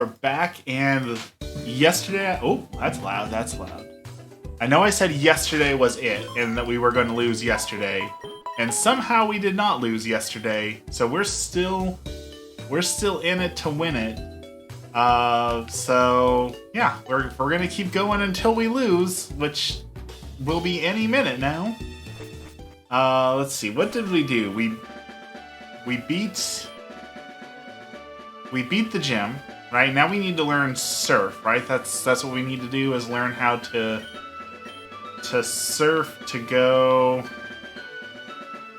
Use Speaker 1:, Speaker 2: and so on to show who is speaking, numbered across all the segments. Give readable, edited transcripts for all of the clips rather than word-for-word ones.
Speaker 1: We're back, and yesterday... Oh, that's loud, that's loud. I know I said yesterday was it, and that we were going to lose yesterday. And somehow we did not lose yesterday, so we're still in it to win it. So, yeah, we're going to keep going until we lose, which will be any minute now. Let's see, what did we do? We beat the gym. Right, now we need to learn surf, right? That's what we need to do, is learn how to surf to go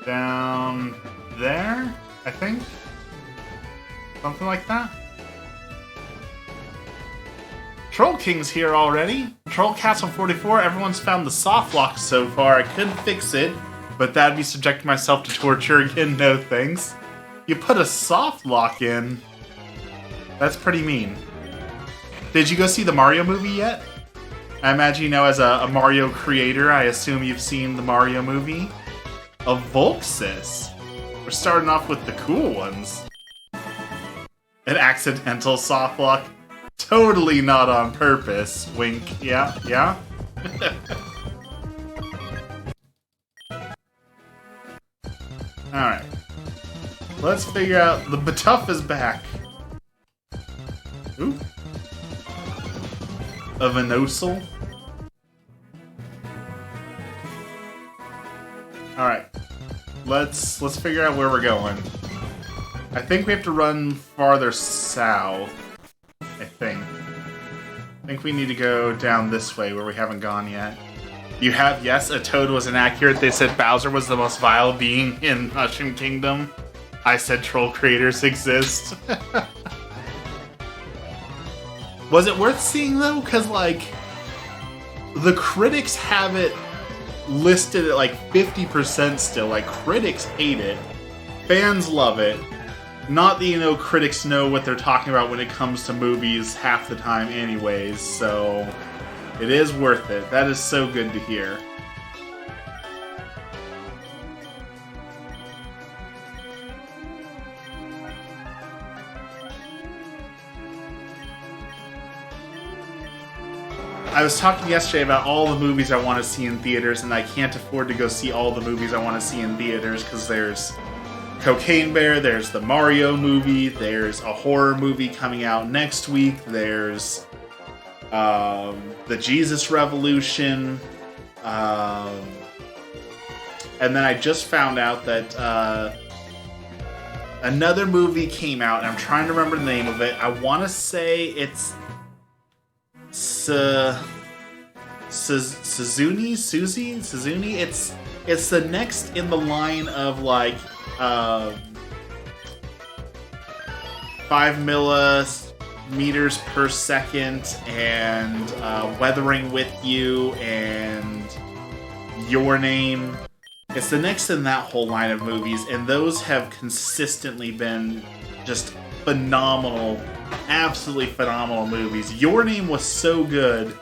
Speaker 1: down there, I think? Something like that? Troll King's here already. Troll Castle 44, everyone's found the soft lock so far. I couldn't fix it, but that'd be subjecting myself to torture again, no thanks. You put a soft lock in... That's pretty mean. Did you go see the Mario movie yet? I imagine, as a Mario creator, I assume you've seen the Mario movie. A Volxis. We're starting off with the cool ones. An accidental soft lock. Totally not on purpose. Wink. Yeah, yeah. Alright. Let's figure out... The Batuff is back. Ooh. A Venosal. Alright. Let's figure out where we're going. I think we have to run farther south. I think we need to go down this way where we haven't gone yet. You have, yes, a toad was inaccurate. They said Bowser was the most vile being in Mushroom Kingdom. I said troll creators exist. Was it worth seeing, though? Because, the critics have it listed at, 50% still. Critics hate it. Fans love it. Not that, critics know what they're talking about when it comes to movies half the time anyways, so it is worth it. That is so good to hear. I was talking yesterday about all the movies I want to see in theaters, and I can't afford to go see all the movies I want to see in theaters because there's Cocaine Bear, there's the Mario movie, there's a horror movie coming out next week, there's the Jesus Revolution, and then I just found out that another movie came out, and I'm trying to remember the name of it. I want to say it's Suzuni? It's the next in the line of 5 millimeters per second and Weathering with You and Your Name. It's the next in that whole line of movies, and those have consistently been just phenomenal, absolutely phenomenal movies. Your Name was so good.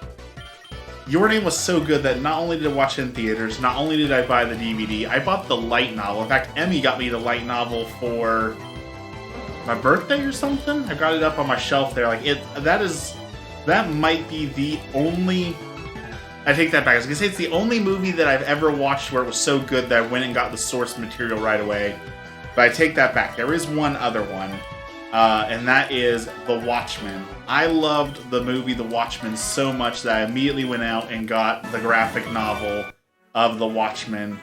Speaker 1: Your Name was so good that not only did I watch it in theaters, not only did I buy the DVD, I bought the light novel. In fact, Emmy got me the light novel for my birthday or something. I got it up on my shelf there. That might be the only... I take that back. I was going to say it's the only movie that I've ever watched where it was so good that I went and got the source material right away. But I take that back. There is one other one. And that is The Watchmen. I loved the movie The Watchmen so much that I immediately went out and got the graphic novel of The Watchmen.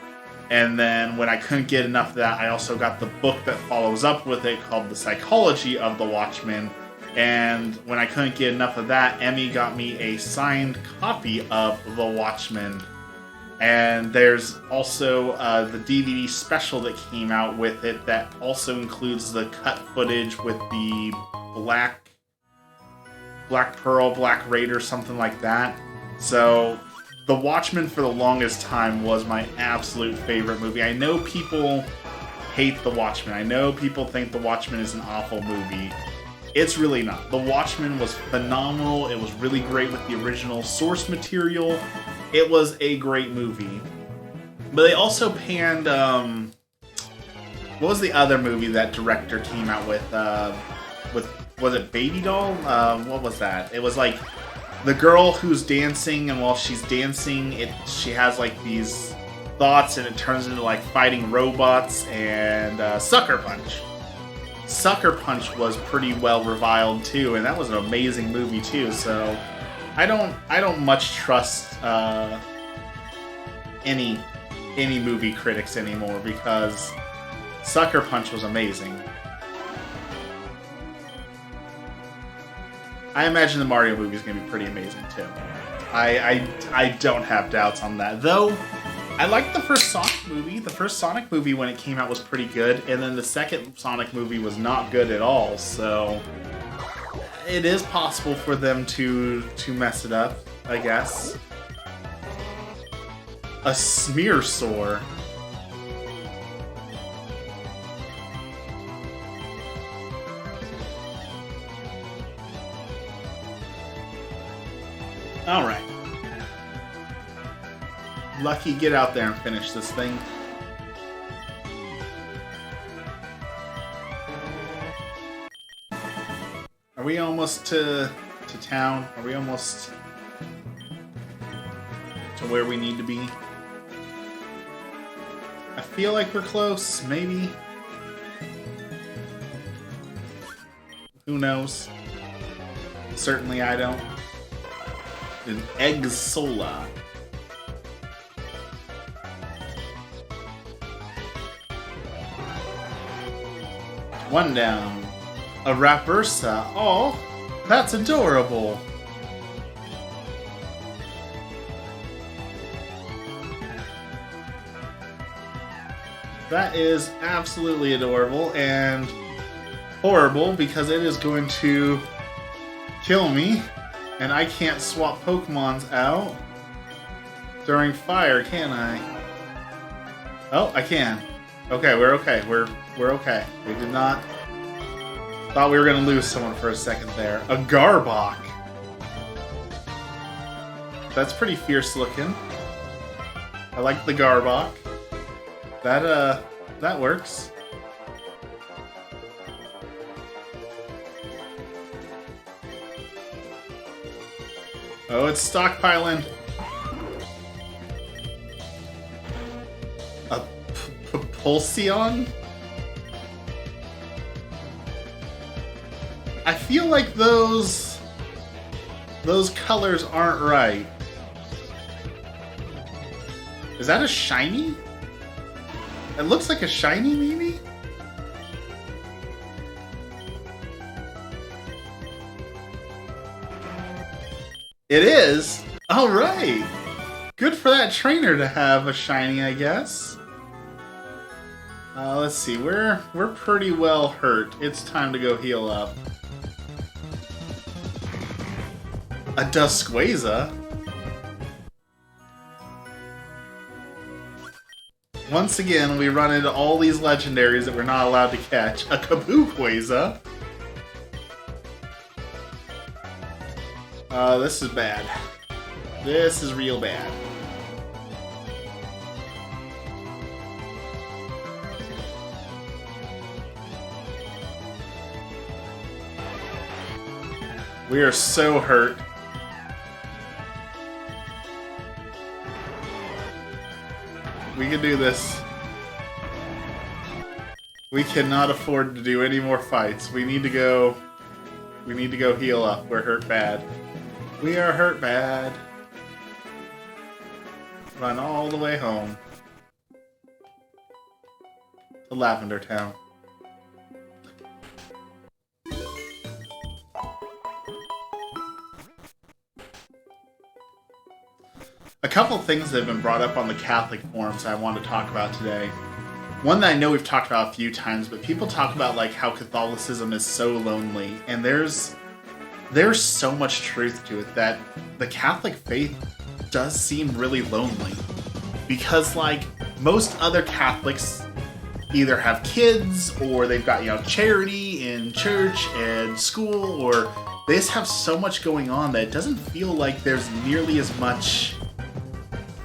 Speaker 1: And then when I couldn't get enough of that, I also got the book that follows up with it called The Psychology of the Watchmen. And when I couldn't get enough of that, Emmy got me a signed copy of The Watchmen. And there's also the DVD special that came out with it that also includes the cut footage with the Black Pearl, Black Raider, something like that. So, The Watchmen for the longest time was my absolute favorite movie. I know people hate The Watchmen. I know people think The Watchmen is an awful movie. It's really not. The Watchmen was phenomenal. It was really great with the original source material. It was a great movie. But they also panned, what was the other movie that director came out with was it Baby Doll? What was that? It was like the girl who's dancing, and while she's dancing, she has like these thoughts, and it turns into like fighting robots. And Sucker Punch. Sucker Punch was pretty well reviled too, and that was an amazing movie too. So I don't much trust any movie critics anymore, because Sucker Punch was amazing. I imagine the Mario movie is going to be pretty amazing too. I don't have doubts on that. Though, I liked the first Sonic movie. The first Sonic movie when it came out was pretty good, and then the second Sonic movie was not good at all, so it is possible for them to mess it up, I guess. A smear sore. Alright. Lucky, get out there and finish this thing. Are we almost to town? Are we almost to where we need to be? I feel like we're close, maybe. Who knows? Certainly I don't. An Eggsola. One down. A Rabursa. Oh, that's adorable. That is absolutely adorable and horrible, because it is going to kill me. And I can't swap Pokemons out during fire, can I? Oh, I can. Okay, we're okay. We're okay. We did not... Thought we were going to lose someone for a second there. A Garbok. That's pretty fierce looking. I like the Garbok. That works. Oh, it's stockpiling. A Pulsion? I feel like those colors aren't right. Is that a shiny? It looks like a shiny, maybe? It is? Alright! Good for that trainer to have a shiny, I guess. Let's see, we're pretty well hurt. It's time to go heal up. A Dusquaza? Once again, we run into all these legendaries that we're not allowed to catch. A Kabuquaza? This is bad. This is real bad. We are so hurt. We can do this. We cannot afford to do any more fights. We need to go heal up. We're hurt bad. We are hurt bad. Run all the way home to Lavender Town. A couple things that have been brought up on the Catholic forums I want to talk about today. One that I know we've talked about a few times, but people talk about like how Catholicism is so lonely, and there's so much truth to it, that the Catholic faith does seem really lonely. Because like most other Catholics either have kids, or they've got, charity in church and school, or they just have so much going on that it doesn't feel like there's nearly as much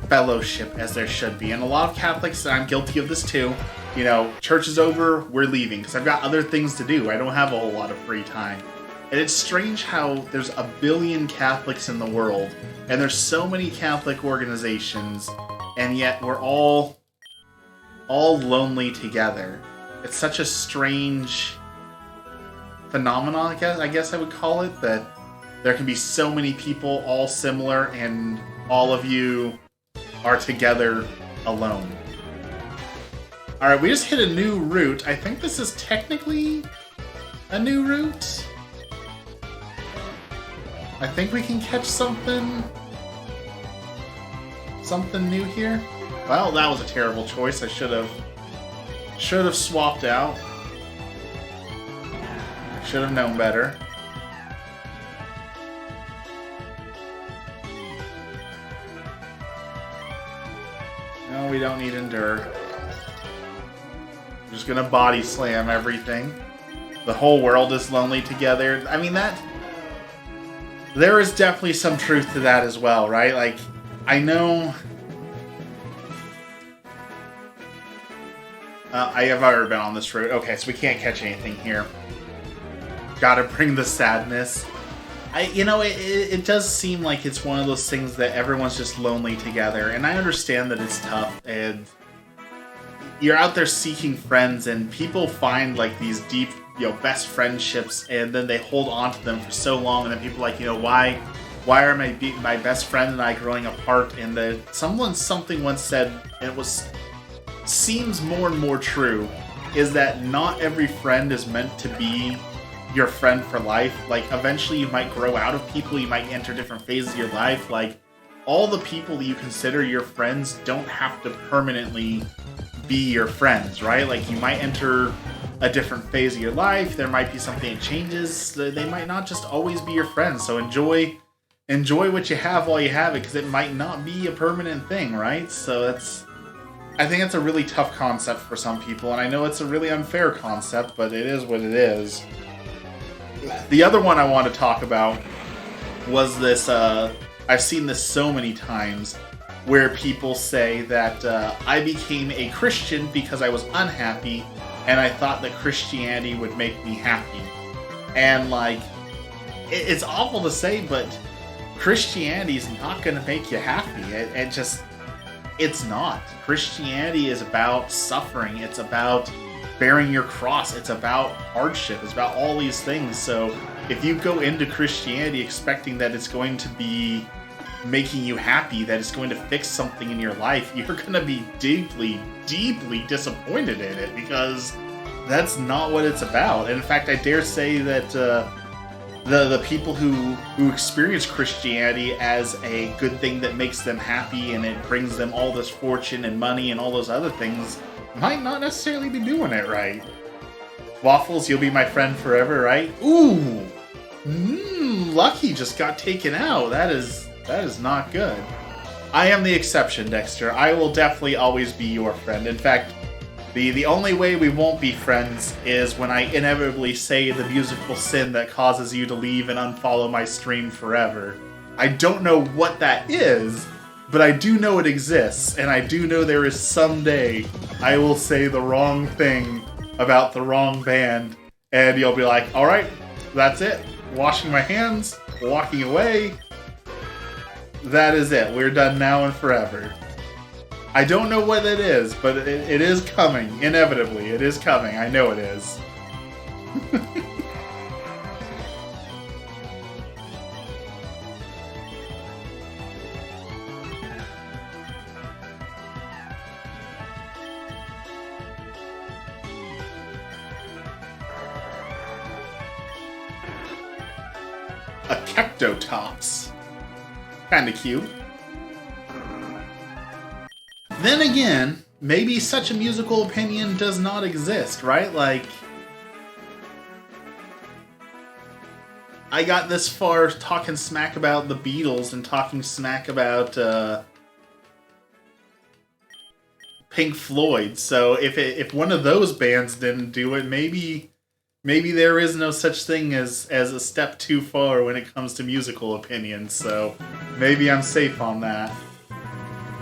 Speaker 1: fellowship as there should be. And a lot of Catholics, and I'm guilty of this too, church is over, we're leaving, because I've got other things to do. I don't have a whole lot of free time. And it's strange how there's a billion Catholics in the world, and there's so many Catholic organizations, and yet we're all lonely together. It's such a strange phenomenon, I guess I would call it, that there can be so many people all similar, and all of you are together alone. Alright, we just hit a new route. I think this is technically a new route. I think we can catch something new here. Well, that was a terrible choice. I should have swapped out. I should have known better. No, we don't need endure. I'm just gonna body slam everything. The whole world is lonely together. I mean, there is definitely some truth to that as well, right? Like, I know... I have already been on this route. Okay, so we can't catch anything here. Gotta bring the sadness. It does seem like it's one of those things that everyone's just lonely together, and I understand that it's tough, and you're out there seeking friends, and people find, like, these deep, best friendships, and then they hold on to them for so long, and then people are like, why are my best friend and I growing apart? And something once said, and it seems more and more true, is that not every friend is meant to be your friend for life. Like, eventually you might grow out of people, you might enter different phases of your life. Like, all the people that you consider your friends don't have to permanently be your friends, right? Like, you might enter a different phase of your life, there might be something that changes, they might not just always be your friends. So enjoy what you have while you have it, because it might not be a permanent thing, right? So I think it's a really tough concept for some people, and I know it's a really unfair concept, but it is what it is. The other one I want to talk about was this, I've seen this so many times, where people say that I became a Christian because I was unhappy, and I thought that Christianity would make me happy. And, like, it's awful to say, but Christianity is not going to make you happy. It's not. Christianity is about suffering. It's about bearing your cross. It's about hardship. It's about all these things. So if you go into Christianity expecting that it's going to be making you happy, that it's going to fix something in your life, you're going to be deeply, deeply disappointed in it, because that's not what it's about. And in fact, I dare say that the people who experience Christianity as a good thing that makes them happy and it brings them all this fortune and money and all those other things might not necessarily be doing it right. Waffles, you'll be my friend forever, right? Ooh! Lucky just got taken out. That is not good. I am the exception, Dexter. I will definitely always be your friend. In fact, the only way we won't be friends is when I inevitably say the musical sin that causes you to leave and unfollow my stream forever. I don't know what that is, but I do know it exists, and I do know there is someday I will say the wrong thing about the wrong band, and you'll be like, alright, that's it. Washing my hands, walking away. That is it. We're done now and forever. I don't know what it is, but it is coming. Inevitably, it is coming. I know it is. A Kectotops. Kinda cute. Then again, maybe such a musical opinion does not exist, right? Like, I got this far talking smack about the Beatles and talking smack about Pink Floyd, so if one of those bands didn't do it, maybe there is no such thing as a step too far when it comes to musical opinions, so maybe I'm safe on that.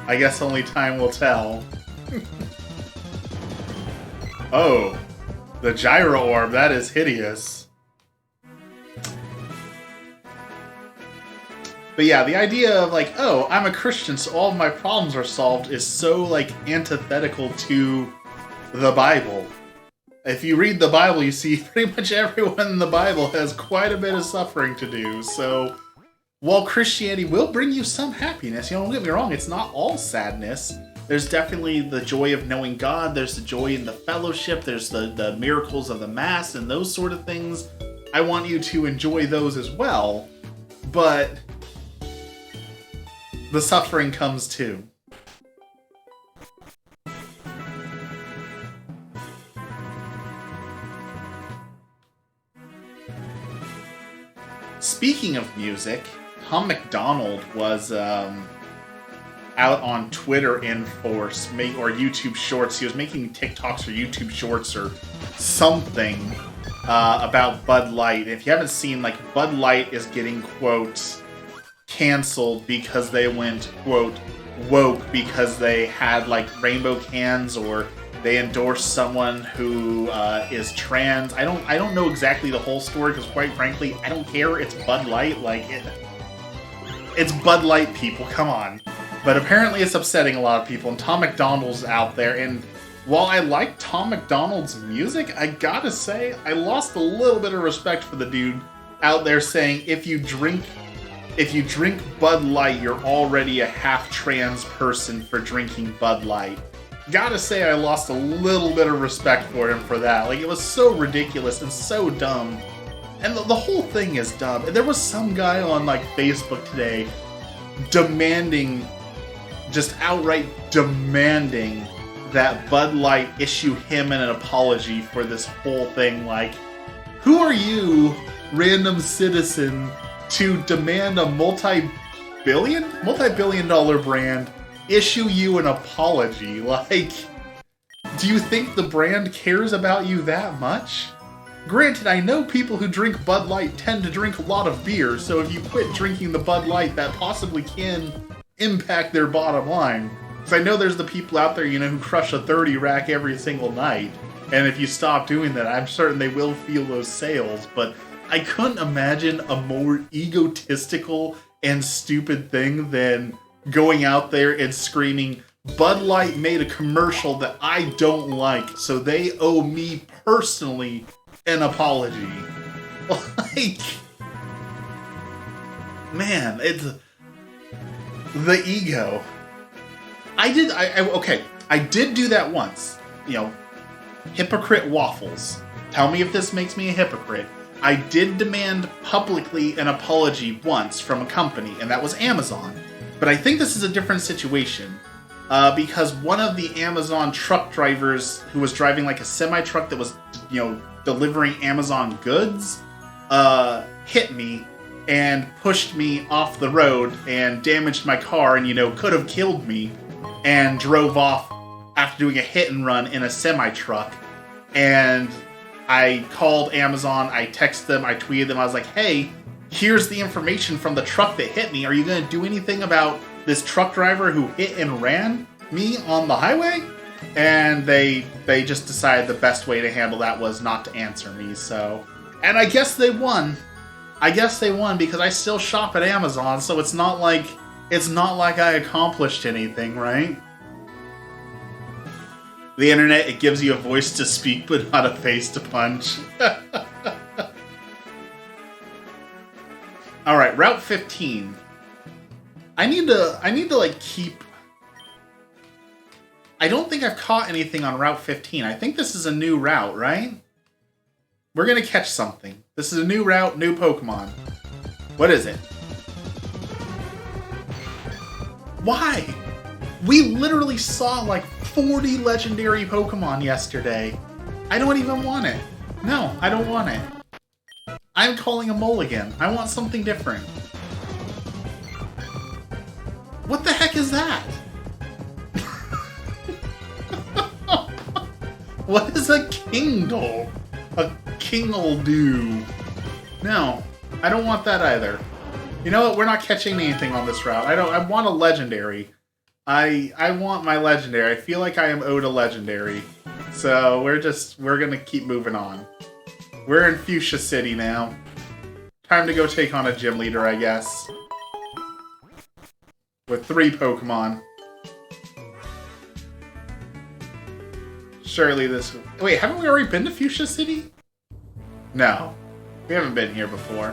Speaker 1: I guess only time will tell. Oh, the gyro orb, that is hideous. But yeah, the idea of like, oh, I'm a Christian, so all of my problems are solved is so like antithetical to the Bible. If you read the Bible, you see pretty much everyone in the Bible has quite a bit of suffering to do. So while Christianity will bring you some happiness, don't get me wrong, it's not all sadness. There's definitely the joy of knowing God, there's the joy in the fellowship, there's the miracles of the Mass and those sort of things. I want you to enjoy those as well, but the suffering comes too. Speaking of music, Tom McDonald was out on Twitter in force, or YouTube Shorts. He was making TikToks or YouTube Shorts or something about Bud Light. If you haven't seen, like, Bud Light is getting, quote, canceled because they went, quote, woke because they had, like, rainbow cans, or they endorsed someone who is trans. I don't know exactly the whole story, because quite frankly, I don't care. It's Bud Light. Like, it's Bud Light, people. Come on. But apparently it's upsetting a lot of people, and Tom McDonald's out there, and while I like Tom McDonald's music, I gotta say, I lost a little bit of respect for the dude out there saying, if you drink Bud Light, you're already a half-trans person for drinking Bud Light. Gotta say, I lost a little bit of respect for him for that. Like, it was so ridiculous and so dumb. And the whole thing is dumb. And there was some guy on, like, Facebook today demanding, just outright demanding, that Bud Light issue him an apology for this whole thing. Like, who are you, random citizen, to demand a multi-billion dollar brand issue you an apology? Like, do you think the brand cares about you that much? Granted, I know people who drink Bud Light tend to drink a lot of beer, so if you quit drinking the Bud Light, that possibly can impact their bottom line. Because I know there's the people out there, who crush a 30 rack every single night. And if you stop doing that, I'm certain they will feel those sales. But I couldn't imagine a more egotistical and stupid thing than going out there and screaming, Bud Light made a commercial that I don't like, so they owe me personally an apology. Like, man, it's the ego. I did do that once. Hypocrite waffles. Tell me if this makes me a hypocrite. I did demand publicly an apology once from a company, and that was Amazon. But I think this is a different situation. Because one of the Amazon truck drivers who was driving like a semi-truck that was, delivering Amazon goods, hit me and pushed me off the road and damaged my car and, could have killed me, and drove off after doing a hit and run in a semi-truck. And I called Amazon, I texted them, I tweeted them, I was like, hey, here's the information from the truck that hit me. Are you going to do anything about this truck driver who hit and ran me on the highway? And they just decided the best way to handle that was not to answer me, so... And I guess they won. Because I still shop at Amazon, so it's not like I accomplished anything, right? The internet, it gives you a voice to speak, but not a face to punch. Alright, Route 15. I need to like keep... I don't think I've caught anything on Route 15. I think this is a new route, right? We're gonna catch something. This is a new route, new Pokemon. What is it? Why? We literally saw like 40 legendary Pokemon yesterday. I don't even want it. No, I don't want it. I'm calling a mulligan. I want something different. What the heck is that? What is a Kingdle? A Kingledoo. No, I don't want that either. You know what? We're not catching anything on this route. I want a legendary. I want my legendary. I feel like I am owed a legendary. So we're gonna keep moving on. We're in Fuchsia City now. Time to go take on a gym leader, I guess. with 3 Pokemon. Surely this... Wait, haven't we already been to Fuchsia City? No. We haven't been here before.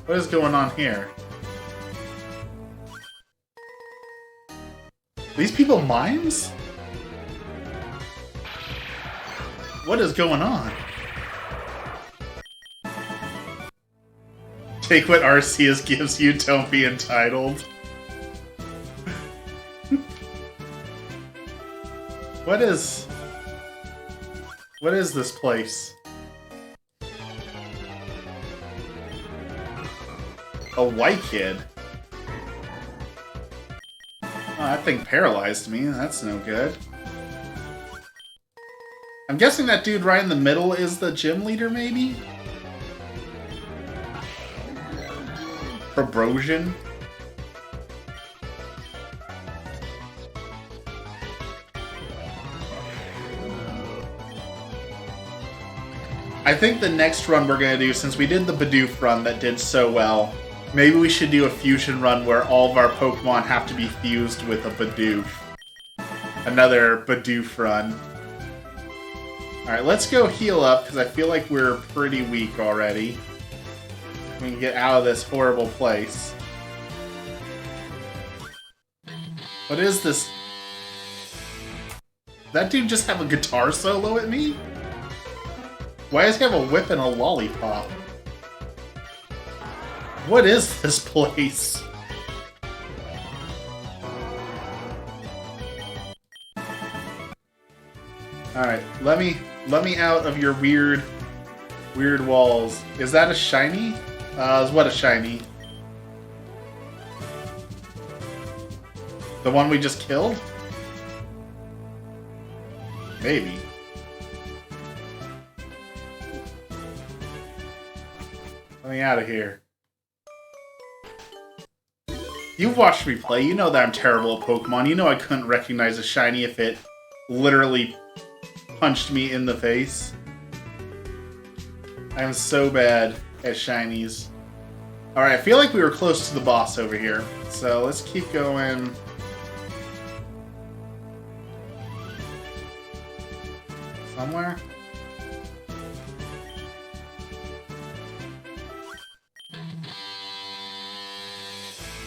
Speaker 1: What is going on here? These people mimes? What is going on? Take what Arceus gives you, don't be entitled. What is this place? A white kid? Oh, that thing paralyzed me. That's no good. I'm guessing that dude right in the middle is the gym leader, maybe? Probrosion? I think the next run we're going to do, since we did the Bidoof run that did so well, maybe we should do a fusion run where all of our Pokemon have to be fused with a Bidoof. Another Bidoof run. Alright, let's go heal up, because I feel like we're pretty weak already. We can get out of this horrible place. What is this? That dude just have a guitar solo at me? Why does he have a whip and a lollipop? What is this place? Alright, let me out of your weird walls. Is that a shiny? Is what a shiny? The one we just killed? Maybe. Let me out of here. You've watched me play. You know that I'm terrible at Pokemon. You know I couldn't recognize a shiny if it literally punched me in the face. I am so bad at shinies. Alright, I feel like we were close to the boss over here. So let's keep going. Somewhere?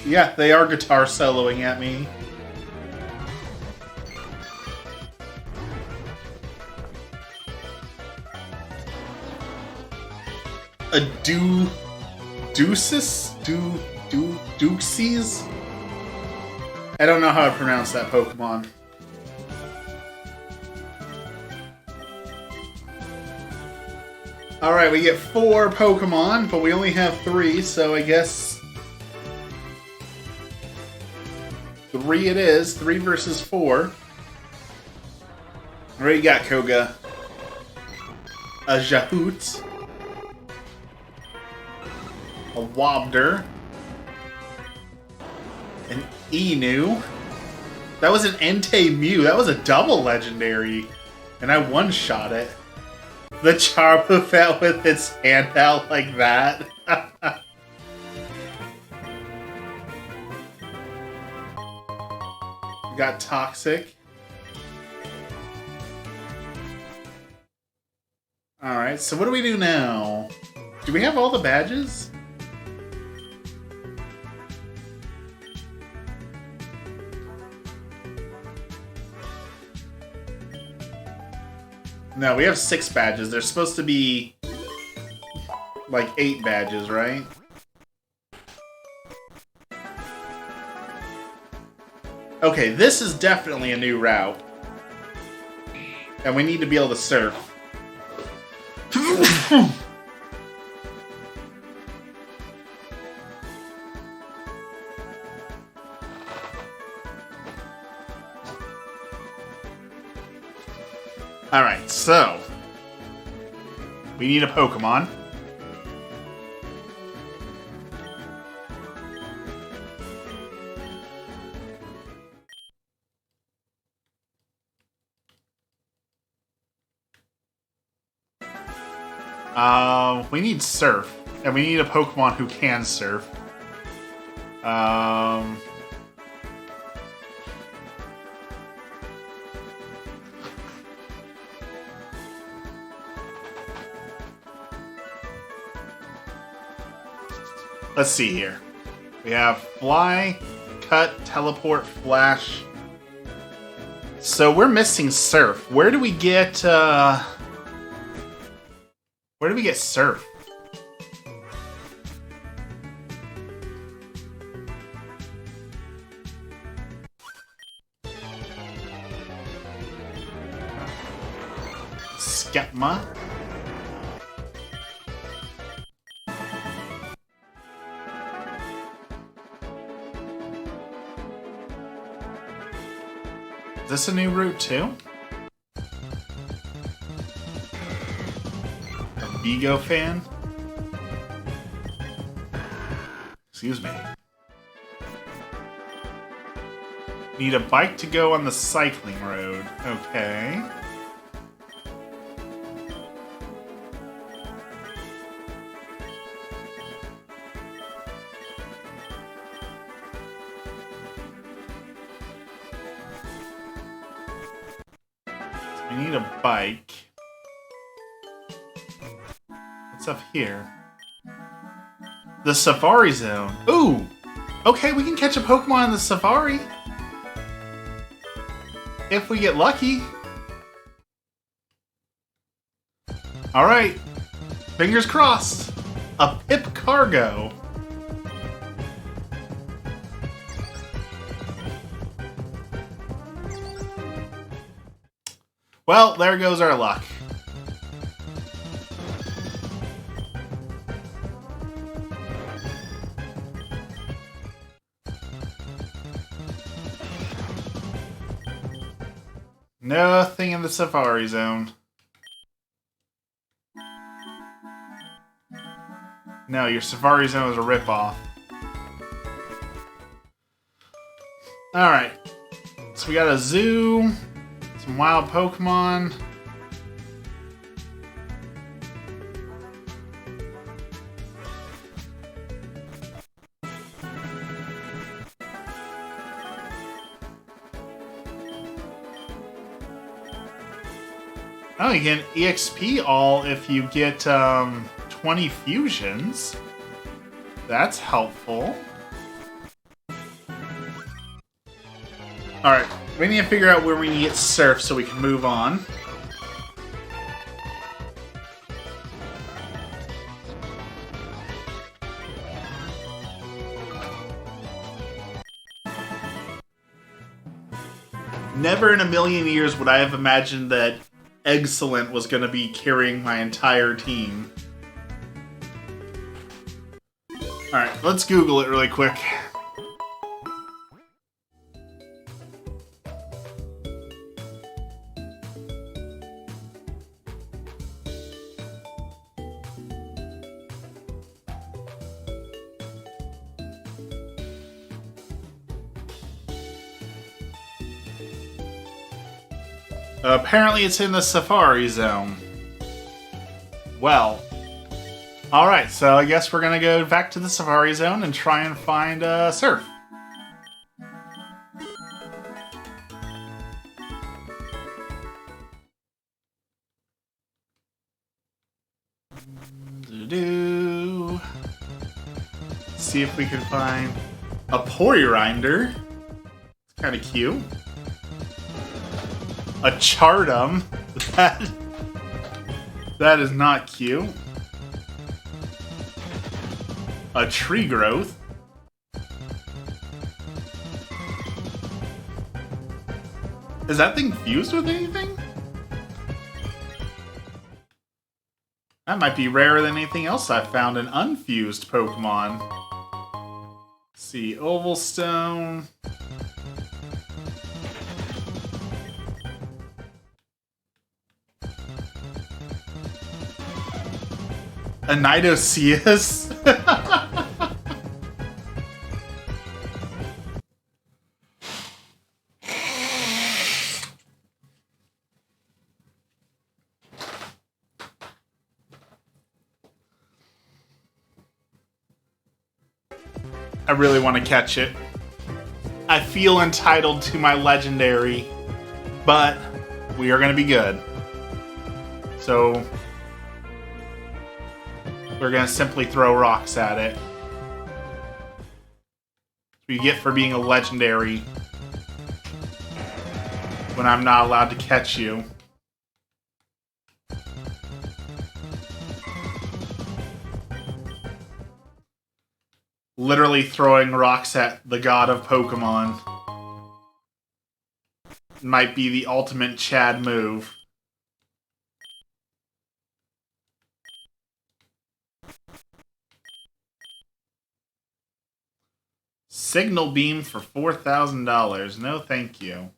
Speaker 1: Yeah, they are guitar soloing at me. A Deuces? I don't know how to pronounce that Pokemon. Alright, we get 4 Pokemon, but we only have 3, so I guess 3 it is. 3 versus 4. What you got, Koga? A Jahoot. A Wobder. An Inu. That was an Entei Mew. That was a double legendary. And I one-shot it. The Charmeleon with its hand out like that. We got Toxic. Alright, so what do we do now? Do we have all the badges? No, we have 6 badges. There's supposed to be like 8 badges, right? Okay, this is definitely a new route. And we need to be able to surf. Alright, so we need a Pokemon. We need Surf, and we need a Pokemon who can surf. Let's see here. We have fly, cut, teleport, flash. So we're missing surf. Where do we get surf? Skepma. Is this a new route too? A Vigo fan? Excuse me. Need a bike to go on the cycling road. Okay. I need a bike. What's up here? The Safari Zone. Ooh! Okay, we can catch a Pokemon in the Safari. If we get lucky. Alright. Fingers crossed. A Pip Cargo. Well, there goes our luck. Nothing in the Safari Zone. No, your Safari Zone is a ripoff. Alright. So we got a zoo. Some wild Pokemon. Oh, you can EXP all if you get 20 fusions. That's helpful. Alright, we need to figure out where we need to get surf so we can move on. Never in a million years would I have imagined that Excellent was going to be carrying my entire team. Alright, let's Google it really quick. Apparently it's in the Safari Zone. Well. Alright, so I guess we're gonna go back to the Safari Zone and try and find surf. See if we can find a Poryrinder. It's kind of cute. A Chartum. That is not cute. A Tree Growth. Is that thing fused with anything? That might be rarer than anything else I've found in unfused Pokemon. Let's see, Oval Stone. A Nidoceus? I really want to catch it. I feel entitled to my legendary, but we are going to be good. So we're going to simply throw rocks at it. what you get for being a legendary when I'm not allowed to catch you. Literally throwing rocks at the god of Pokemon might be the ultimate Chad move. Signal beam for $4,000. No, thank you.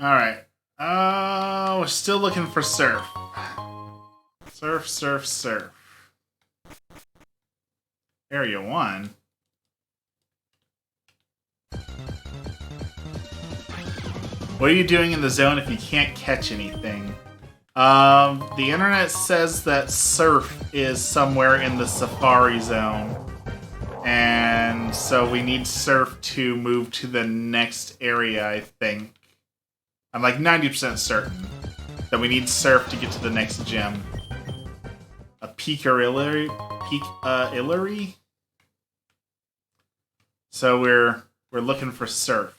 Speaker 1: Alright. We're still looking for Surf. Surf, Surf, Surf. Area 1. What are you doing in the zone if you can't catch anything? The internet says that Surf is somewhere in the Safari Zone. And so we need Surf to move to the next area, I think. I'm like 90% certain that we need Surf to get to the next gym. A Peak-Illary? Peak-Illary? So we're looking for Surf.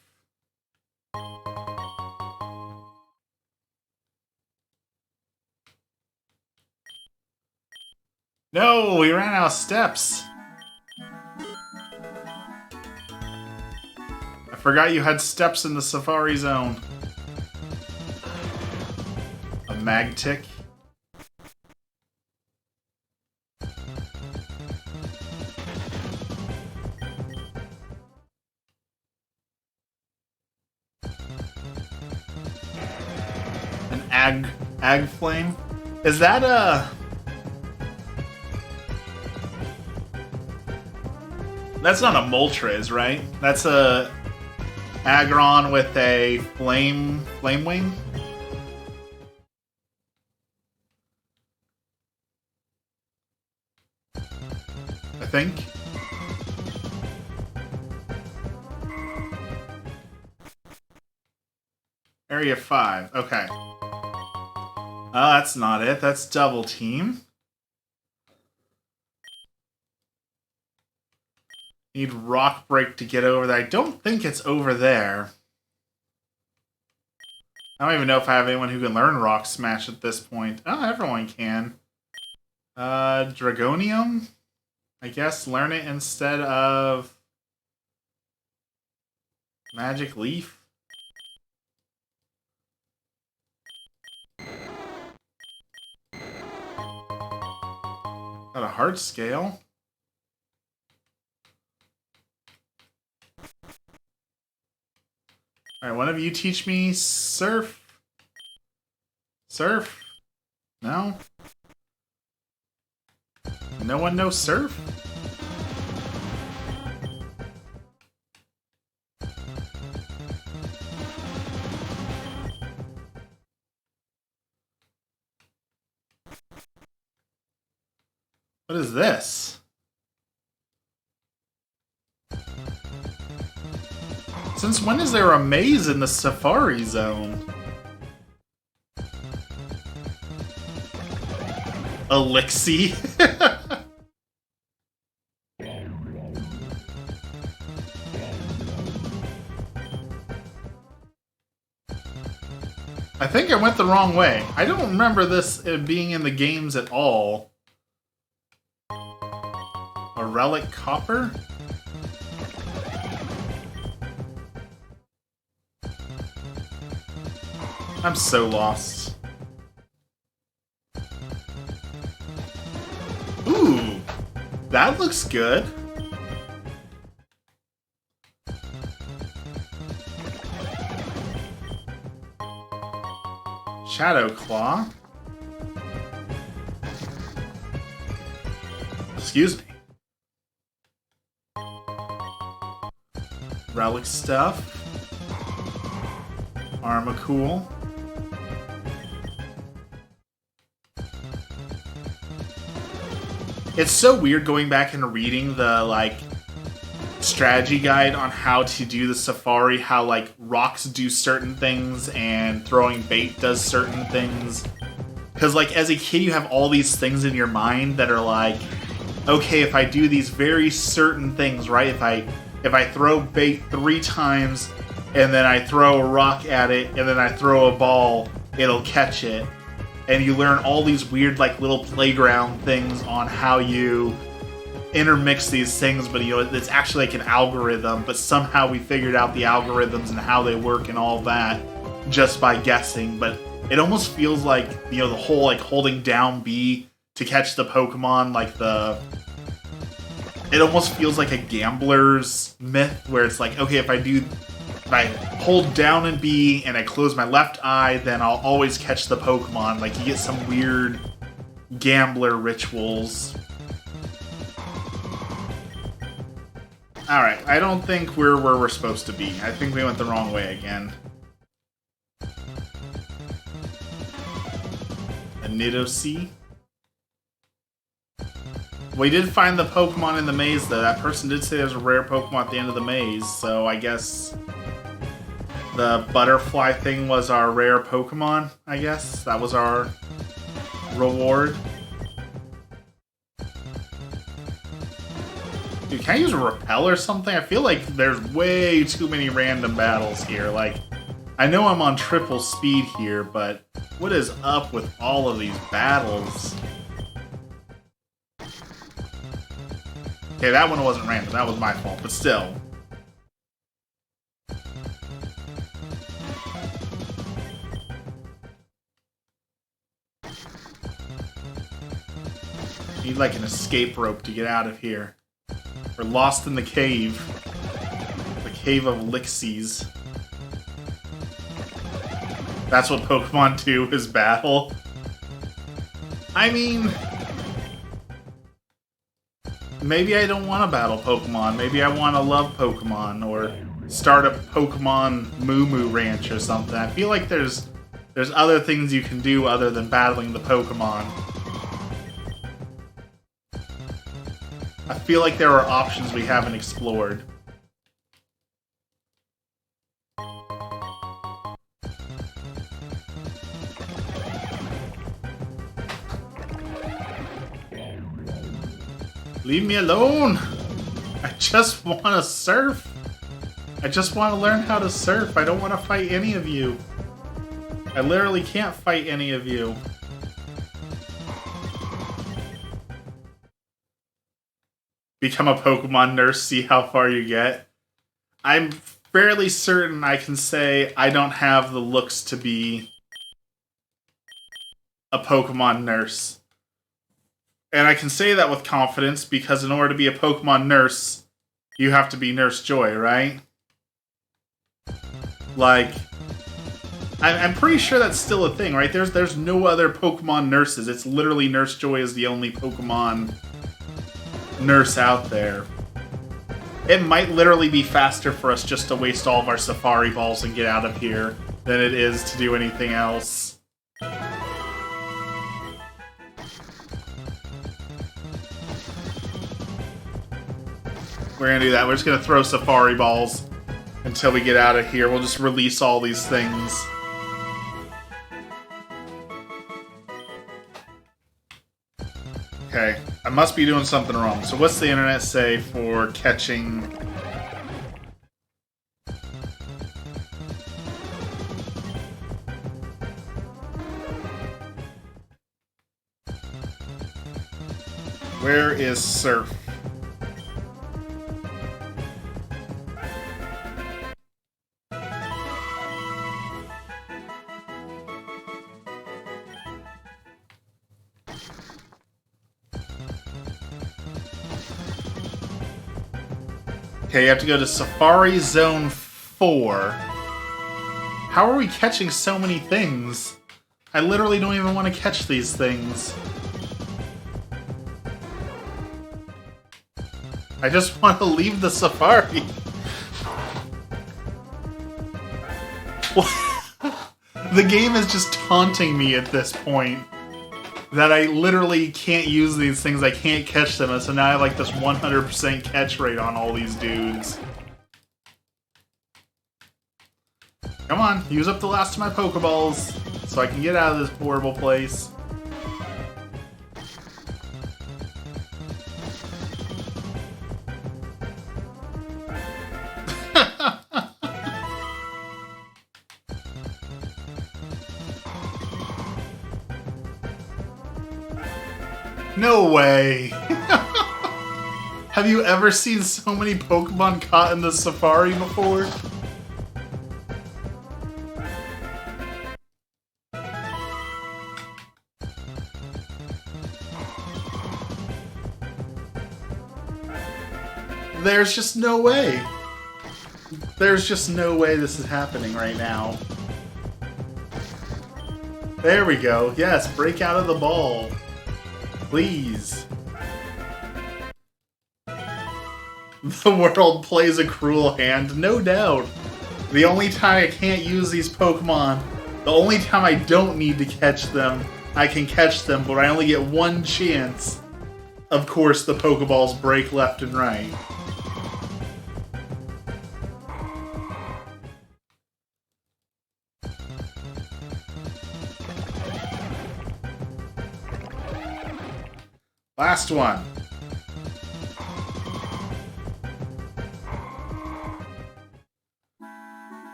Speaker 1: No, we ran out of steps. I forgot you had steps in the Safari Zone. A Magtick. An Ag Flame? Is that a... That's not a Moltres, right? That's a Aggron with a Flame Wing? I think. Area 5. Okay. Oh, that's not it. That's Double Team. Need Rock Break to get over there. I don't think it's over there. I don't even know if I have anyone who can learn Rock Smash at this point. Oh, everyone can. Dragonium? I guess learn it instead of Magic Leaf. Got a Heart Scale. Alright, one of you teach me Surf? Surf? No? No one knows Surf? What is this? Since when is there a maze in the Safari Zone? Elixir? I think I went the wrong way. I don't remember this being in the games at all. A Relic Copper? I'm so lost. Ooh, that looks good. Shadow Claw. Excuse me. Relic stuff. Armacool. It's so weird going back and reading the, like, strategy guide on how to do the Safari, how, like, rocks do certain things and throwing bait does certain things. Because, like, as a kid, you have all these things in your mind that are, like, okay, if I do these very certain things, right? If I throw bait 3 times and then I throw a rock at it and then I throw a ball, it'll catch it. And you learn all these weird, like, little playground things on how you intermix these things, but, you know, it's actually like an algorithm, but somehow we figured out the algorithms and how they work and all that just by guessing. But it almost feels like, you know, the whole, like, holding down B to catch the Pokemon, like, it almost feels like a gambler's myth, where it's like, okay, if I hold down and B and I close my left eye, then I'll always catch the Pokemon. Like, you get some weird gambler rituals. Alright, I don't think we're where we're supposed to be. I think we went the wrong way again. A Nidocy? We did find the Pokemon in the maze, though. That person did say there's a rare Pokemon at the end of the maze, so I guess the butterfly thing was our rare Pokemon, I guess. That was our reward. Dude, can I use a repel or something? I feel like there's way too many random battles here. Like, I know I'm on triple speed here, but what is up with all of these battles? Okay, that one wasn't random. That was my fault, but still. Need like an escape rope to get out of here. We're lost in the cave. The cave of Lixies. That's what Pokemon 2 is, battle. I mean, maybe I don't want to battle Pokemon. Maybe I want to love Pokemon or start a Pokemon Moo Moo Ranch or something. I feel like there's other things you can do other than battling the Pokemon. I feel like there are options we haven't explored. Leave me alone! I just want to surf! I just want to learn how to surf. I don't want to fight any of you. I literally can't fight any of you. Become a Pokemon nurse, see how far you get. I'm fairly certain I can say I don't have the looks to be a Pokemon nurse. And I can say that with confidence because in order to be a Pokemon nurse, you have to be Nurse Joy, right? Like, I'm pretty sure that's still a thing, right? There's no other Pokemon nurses. It's literally Nurse Joy is the only Pokemon nurse out there. It might literally be faster for us just to waste all of our Safari Balls and get out of here than it is to do anything else. We're gonna do that. We're just gonna throw Safari Balls until we get out of here. We'll just release all these things. Okay, I must be doing something wrong. So what's the internet say for catching... Where is surf? Okay, you have to go to Safari Zone 4. How are we catching so many things? I literally don't even want to catch these things. I just want to leave the safari. The game is just taunting me at this point. That I literally can't use these things, I can't catch them, and so now I have like this 100% catch rate on all these dudes. Come on, use up the last of my Pokeballs, so I can get out of this horrible place. No way! Have you ever seen so many Pokemon caught in the safari before? There's just no way. There's just no way this is happening right now. There we go. Yes, break out of the ball. Please. The world plays a cruel hand, no doubt. The only time I can't use these Pokemon, the only time I don't need to catch them, I can catch them, but I only get one chance. Of course, the Pokeballs break left and right. Last one.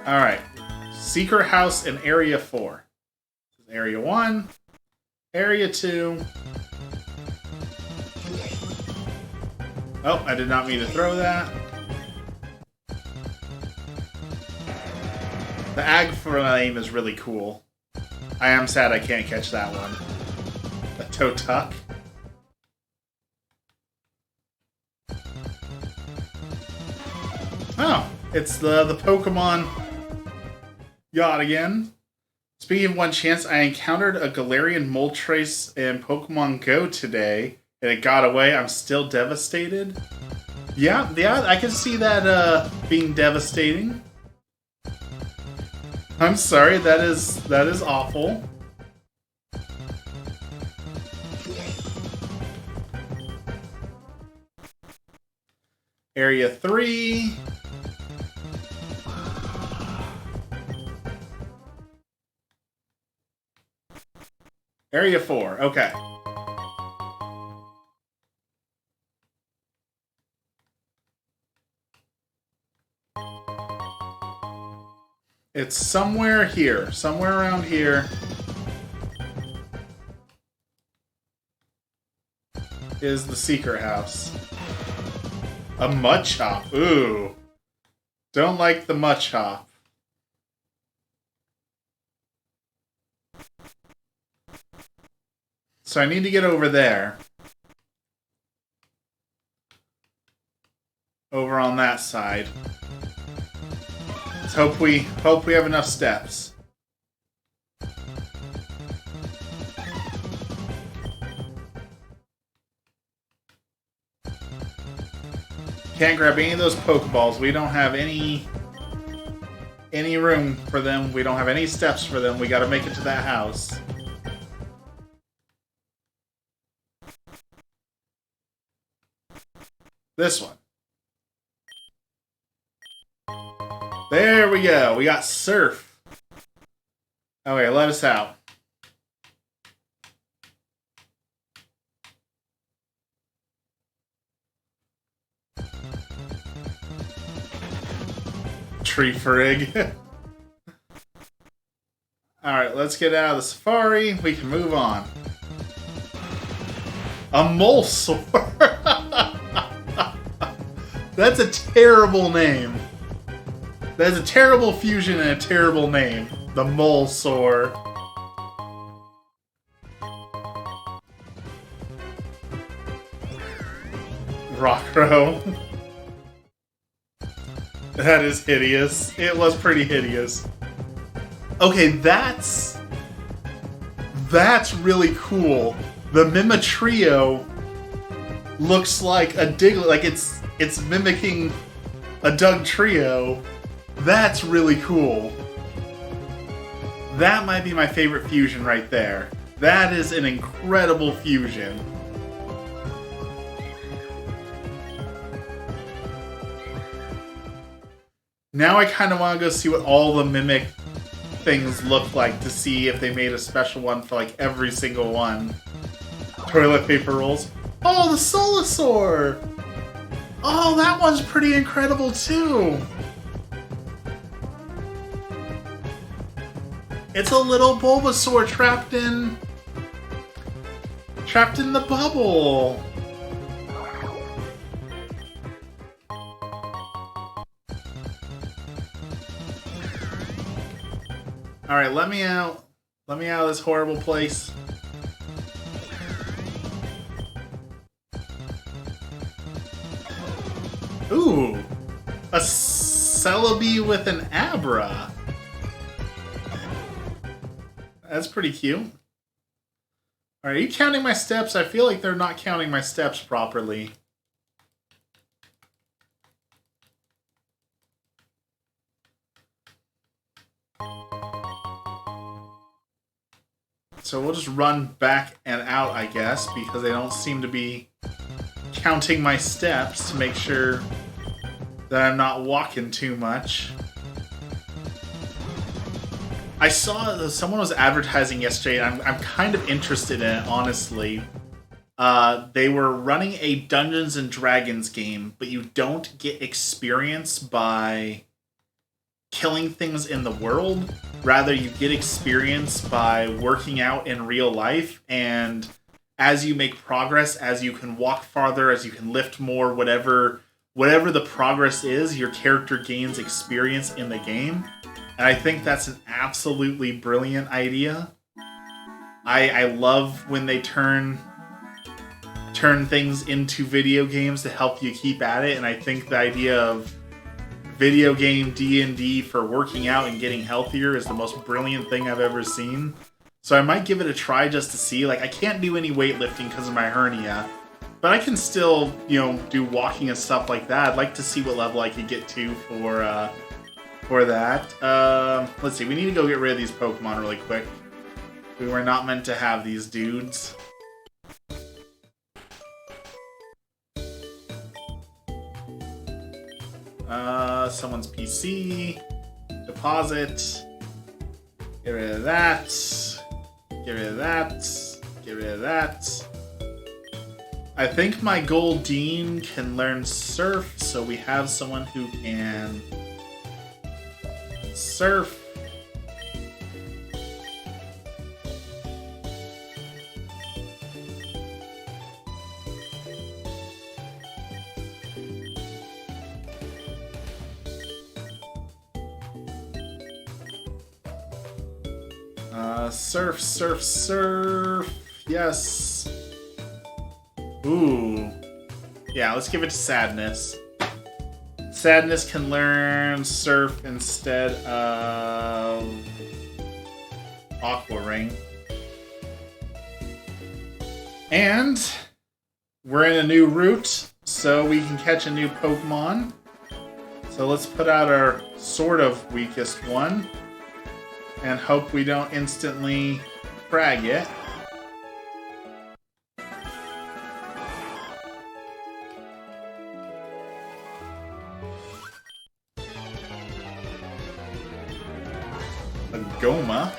Speaker 1: Alright. Secret House in Area 4. Area 1. Area 2. Oh, I did not mean to throw that. The Agfa name is really cool. I am sad I can't catch that one. A Totuck. Oh, it's the Pokemon yacht again. Speaking of one chance, I encountered a Galarian Moltres in Pokemon Go today, and it got away. I'm still devastated. Yeah, I can see that being devastating. I'm sorry, that is awful. Area 3. Area 4, okay. It's somewhere here. Somewhere around here is the secret house. A Mudchop. Ooh. Don't like the Mudchop. So I need to get over there. Over on that side. Let's hope we have enough steps. Can't grab any of those Pokeballs. We don't have any room for them. We don't have any steps for them. We gotta make it to that house. This one. There we go. We got Surf. Okay, let us out. Tree Frig. Alright, let's get out of the safari. We can move on. A Molesor. That's a terrible name. That's a terrible fusion and a terrible name. The Molesor. Rockrow. That is hideous. It was pretty hideous. Okay, that's really cool. The Mimitrio looks like a Diglett, like it's mimicking a Dugtrio. That's really cool. That might be my favorite fusion right there. That is an incredible fusion. Now I kind of want to go see what all the Mimic things look like to see if they made a special one for like every single one. Toilet paper rolls. Oh, the Solosaur! Oh, that one's pretty incredible too! It's a little Bulbasaur trapped in trapped in the bubble! Alright, let me out. Let me out of this horrible place. Ooh! A Celebi with an Abra! That's pretty cute. Are you counting my steps? I feel like they're not counting my steps properly. So we'll just run back and out, I guess, because they don't seem to be counting my steps to make sure that I'm not walking too much. I saw that someone was advertising yesterday, and I'm kind of interested in it, honestly. They were running a Dungeons and Dragons game, but you don't get experience by killing things in the world. Rather, you get experience by working out in real life, and as you make progress, as you can walk farther, as you can lift more, whatever the progress is, your character gains experience in the game. And I think that's an absolutely brilliant idea. I love when they turn things into video games to help you keep at it, and I think the idea of video game D&D for working out and getting healthier is the most brilliant thing I've ever seen. So I might give it a try just to see. Like, I can't do any weightlifting because of my hernia, but I can still, do walking and stuff like that. I'd like to see what level I could get to for that. Let's see, we need to go get rid of these Pokemon really quick. We were not meant to have these dudes. Someone's PC. Deposit. Get rid of that. Get rid of that. Get rid of that. I think my Goldeen can learn Surf, so we have someone who can Surf. Surf, surf, surf. Yes. Ooh. Yeah, let's give it to Sadness. Sadness can learn Surf instead of Aqua Ring. And we're in a new route, so we can catch a new Pokemon. So let's put out our sort of weakest one and hope we don't instantly frag it. A Goma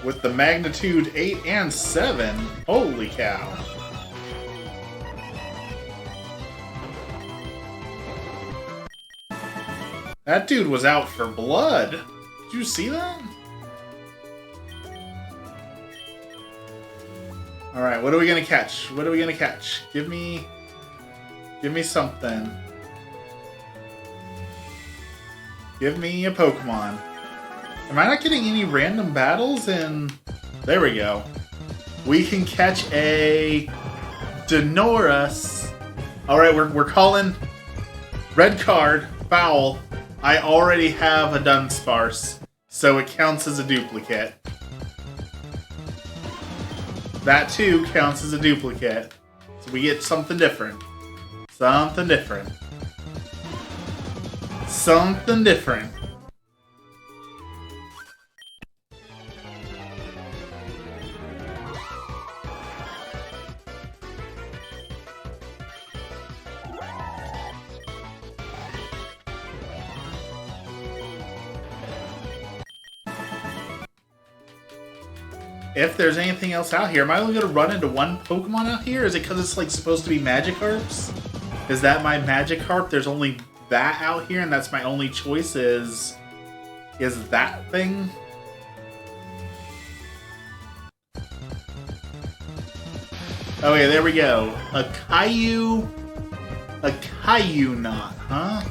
Speaker 1: with the magnitude 8 and 7. Holy cow. That dude was out for blood. Did you see that? Alright, what are we gonna catch? What are we gonna catch? Give me something. Give me a Pokemon. Am I not getting any random battles in... There we go. We can catch a Denoris. Alright, we're calling red card, foul. I already have a Dunsparce, so it counts as a duplicate. That too counts as a duplicate. So we get something different. Something different. Something different. If there's anything else out here, am I only going to run into one Pokemon out here? Is it because it's like supposed to be Magikarps? Is that my Magikarp? There's only that out here, and that's my only choice is that thing? Okay, there we go. A Caillou knot, huh?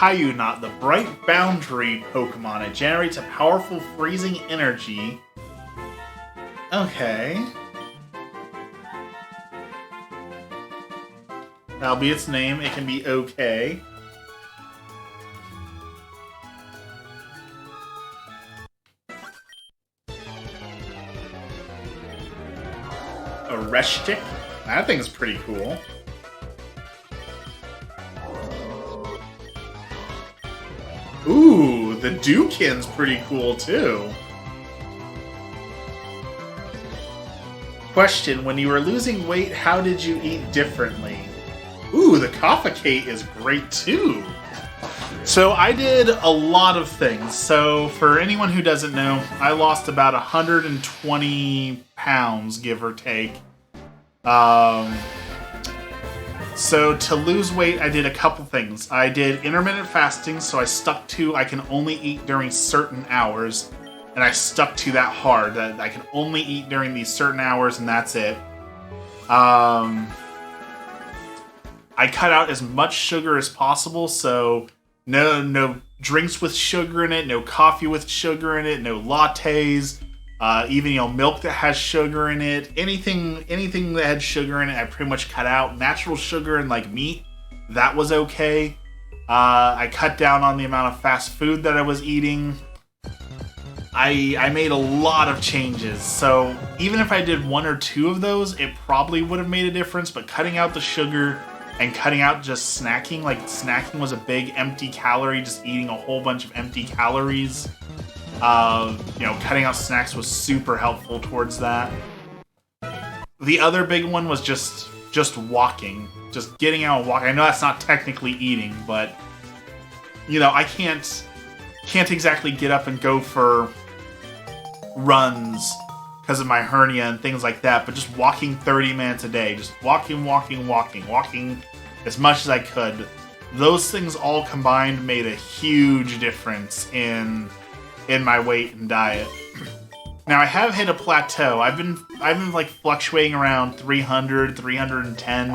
Speaker 1: Caillou Knot, the bright boundary Pokemon. It generates a powerful freezing energy. Okay. That'll be its name. It can be okay. A Reshtic? That thing's pretty cool. Ooh, the Dukin's pretty cool too. Question, when you were losing weight, how did you eat differently? Ooh, the Coffeecate is great too. So I did a lot of things. So for anyone who doesn't know, I lost about 120 pounds, give or take. So to lose weight, I did a couple things. I did intermittent fasting, so I stuck to I can only eat during certain hours. And I stuck to that hard, that I can only eat during these certain hours, and that's it. I cut out as much sugar as possible, so no drinks with sugar in it, no coffee with sugar in it, no lattes, even milk that has sugar in it, anything that had sugar in it, I pretty much cut out. Natural sugar and like meat, that was okay. I cut down on the amount of fast food that I was eating. I made a lot of changes, so even if I did one or two of those, it probably would have made a difference, but cutting out the sugar and cutting out just snacking, like snacking was a big empty calorie, just eating a whole bunch of empty calories. Cutting out snacks was super helpful towards that. The other big one was just walking, just getting out and walking. I know that's not technically eating, but I can't exactly get up and go for runs because of my hernia and things like that, but just walking 30 minutes a day, just walking as much as I could. Those things all combined made a huge difference in my weight and diet. Now I have hit a plateau. I've been like fluctuating around 300, 310,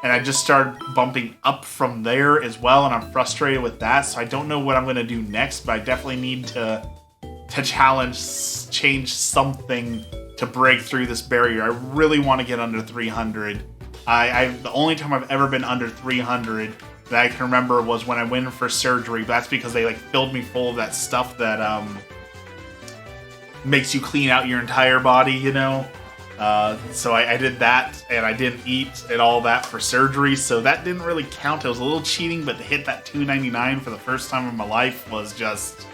Speaker 1: and I just started bumping up from there as well, and I'm frustrated with that, so I don't know what I'm going to do next, but I definitely need to change something to break through this barrier. I really want to get under 300. The only time I've ever been under 300 that I can remember was when I went in for surgery, but that's because they filled me full of that stuff that makes you clean out your entire body, So I did that, and I didn't eat and all that for surgery, so that didn't really count. It was a little cheating, but to hit that 299 for the first time in my life was just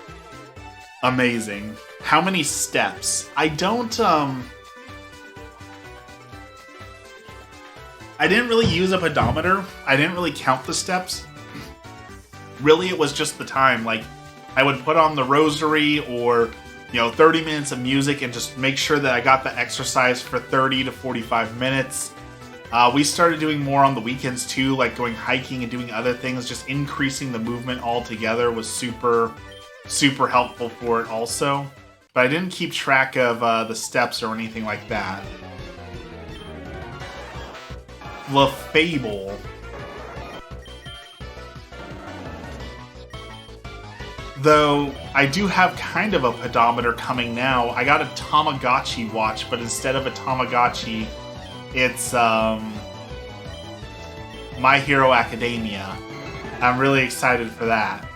Speaker 1: amazing. How many steps? I didn't really use a pedometer. I didn't really count the steps. Really, it was just the time. I would put on the rosary or 30 minutes of music and just make sure that I got the exercise for 30 to 45 minutes. We started doing more on the weekends too, like going hiking and doing other things. Just increasing the movement altogether was super, super helpful for it also. But I didn't keep track of the steps or anything like that. LaFable. Though, I do have kind of a pedometer coming now. I got a Tamagotchi watch, but instead of a Tamagotchi, it's My Hero Academia. I'm really excited for that.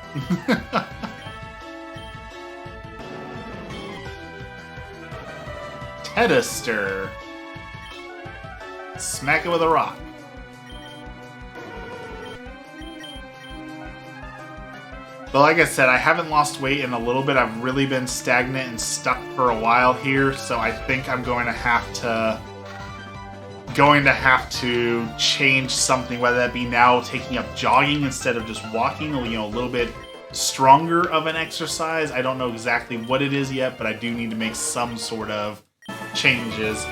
Speaker 1: Teddister. Smack it with a rock. But like I said, I haven't lost weight in a little bit. I've really been stagnant and stuck for a while here, so I think I'm going to have to change something, whether that be now taking up jogging instead of just walking, a little bit stronger of an exercise. I don't know exactly what it is yet, but I do need to make some sort of changes.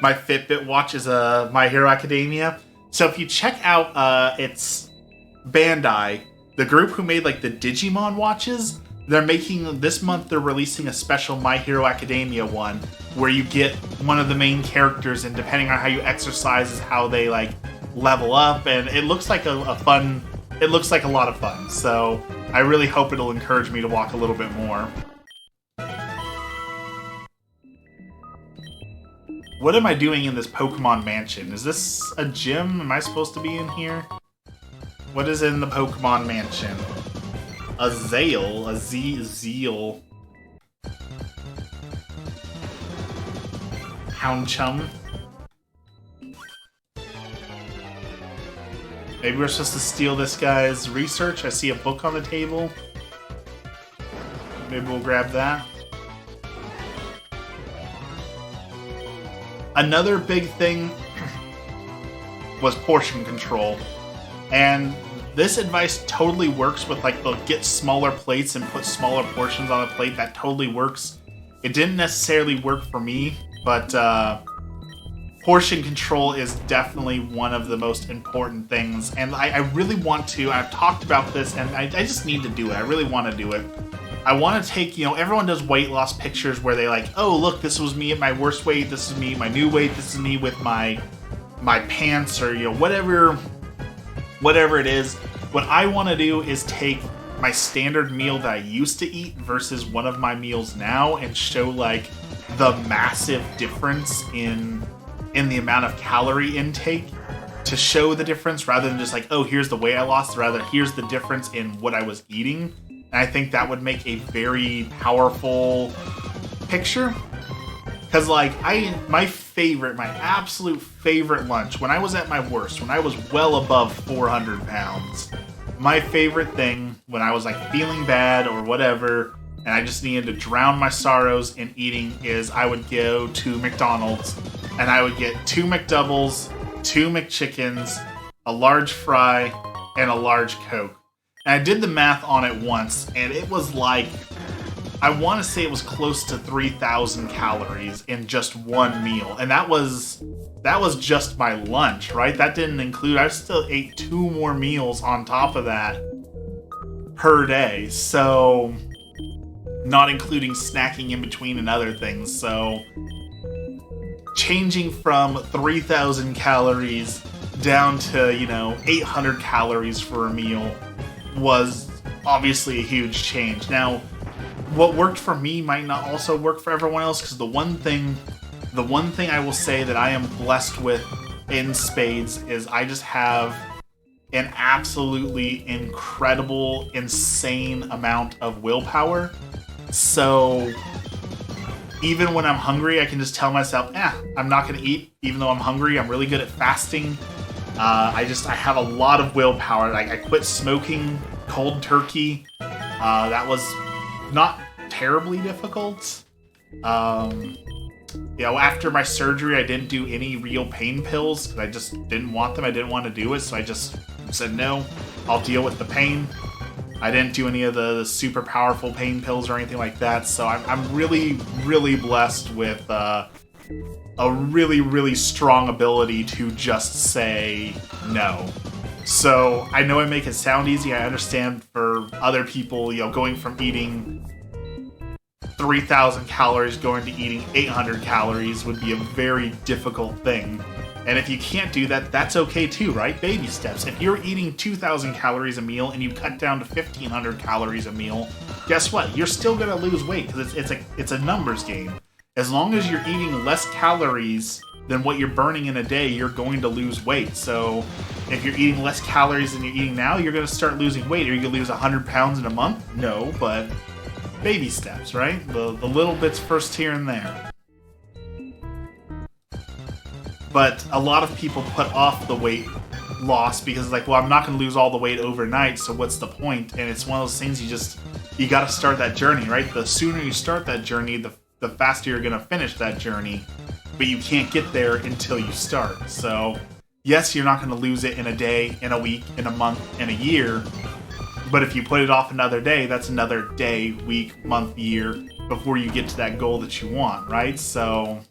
Speaker 1: My Fitbit watch is a My Hero Academia. So if you check out it's Bandai, the group who made like the Digimon watches, they're making this month. They're releasing a special My Hero Academia one where you get one of the main characters, and depending on how you exercise is how they like level up, and it looks like a fun. It looks like a lot of fun. So I really hope it'll encourage me to walk a little bit more. What am I doing in this Pokemon Mansion? Is this a gym? Am I supposed to be in here? What is in the Pokemon Mansion? A Zale, a Zeal. Houndchum. Maybe we're supposed to steal this guy's research. I see a book on the table. Maybe we'll grab that. Another big thing was portion control. And this advice totally works with like the get smaller plates and put smaller portions on a plate. That totally works. It didn't necessarily work for me, but portion control is definitely one of the most important things. And I really want to, I've talked about this and I just need to do it. I really want to do it. I want to take, everyone does weight loss pictures where they like, oh, look, this was me at my worst weight. This is me at my new weight. This is me with my pants or, whatever it is. What I want to do is take my standard meal that I used to eat versus one of my meals now and show like the massive difference in the amount of calorie intake to show the difference rather than just like, oh, here's the weight I lost, rather here's the difference in what I was eating. And I think that would make a very powerful picture. Because like my absolute favorite lunch, when I was at my worst, when I was well above 400 pounds, my favorite thing when I was like feeling bad or whatever, and I just needed to drown my sorrows in eating, is I would go to McDonald's and I would get 2 McDoubles, 2 McChickens, a large fry, and a large Coke. And I did the math on it once, and it was like, I want to say it was close to 3,000 calories in just one meal. And that was just my lunch, right? That didn't include, I still ate 2 more meals on top of that per day. So, not including snacking in between and other things. So, changing from 3,000 calories down to, 800 calories for a meal was obviously a huge change. Now, what worked for me might not also work for everyone else, because the one thing I will say that I am blessed with in spades is I just have an absolutely incredible, insane amount of willpower. So even when I'm hungry, I can just tell myself, I'm not going to eat, even though I'm hungry. I'm really good at fasting. I have a lot of willpower. Like, I quit smoking cold turkey. That was not terribly difficult. After my surgery, I didn't do any real pain pills because I just didn't want them. I didn't want to do it, so I just said, no, I'll deal with the pain. I didn't do any of the super powerful pain pills or anything like that, so I'm really, really blessed with a really, really strong ability to just say no. So I know I make it sound easy. I understand for other people, going from eating 3,000 calories going to eating 800 calories would be a very difficult thing. And if you can't do that, that's okay too, right? Baby steps. If you're eating 2,000 calories a meal and you cut down to 1,500 calories a meal, guess what? You're still going to lose weight because it's a numbers game. As long as you're eating less calories than what you're burning in a day, you're going to lose weight. So if you're eating less calories than you're eating now, you're going to start losing weight. Are you going to lose 100 pounds in a month? No, but baby steps, right? The little bits first here and there. But a lot of people put off the weight loss because it's like, well, I'm not going to lose all the weight overnight, so what's the point? And it's one of those things you got to start that journey, right? The sooner you start that journey, the faster you're going to finish that journey. But you can't get there until you start. So, yes, you're not going to lose it in a day, in a week, in a month, in a year. But if you put it off another day, that's another day, week, month, year before you get to that goal that you want, right? So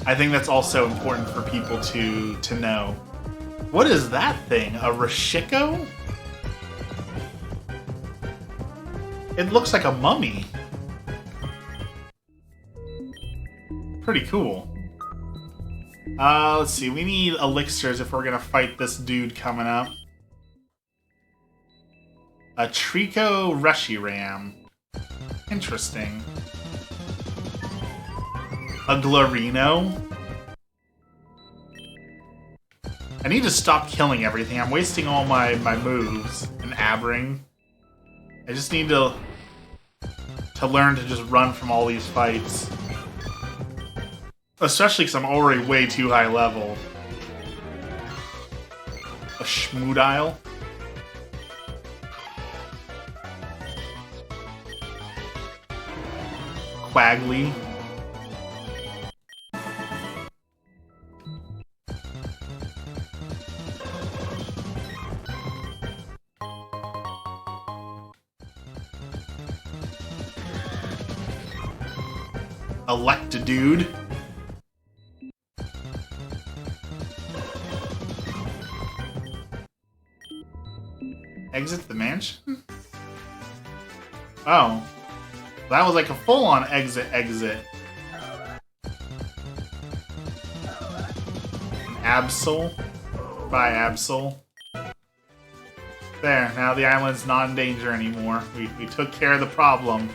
Speaker 1: I think that's also important for people to know. What is that thing? A Rashiko? It looks like a mummy. Pretty cool. Let's see. We need elixirs if we're gonna fight this dude coming up. A Trico Reshiram. Interesting. A Glorino. I need to stop killing everything. I'm wasting all my moves. An Abring. I just need to learn to just run from all these fights. Especially because I'm already way too high level. A Schmoodile. Quagley. Electadude. Exit the mansion? Oh. That was like a full-on exit. Absol. Bye, Absol. There, now the island's not in danger anymore. We took care of the problem.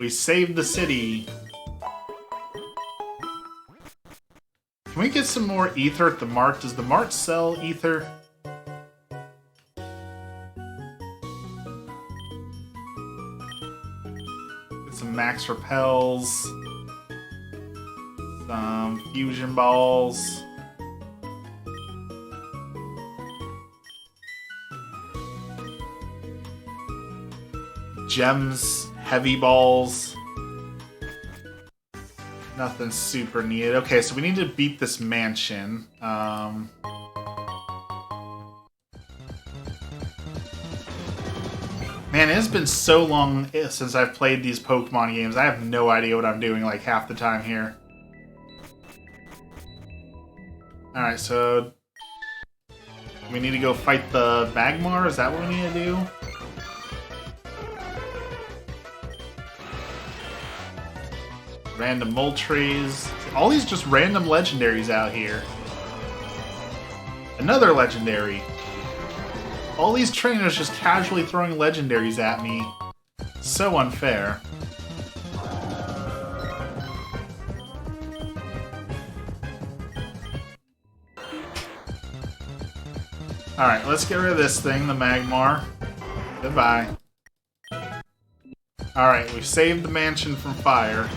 Speaker 1: We saved the city. Can we get some more ether at the mart? Does the mart sell ether? Get some max repels. Some fusion balls. Gems, heavy balls. Nothing super needed. Okay, so we need to beat this mansion. Man, it has been so long since I've played these Pokemon games. I have no idea what I'm doing like half the time here. Alright, so we need to go fight the Magmar? Is that what we need to do? Random Moltres. All these just random legendaries out here. Another legendary. All these trainers just casually throwing legendaries at me. So unfair. Alright, let's get rid of this thing, the Magmar. Goodbye. Alright, we've saved the mansion from fire.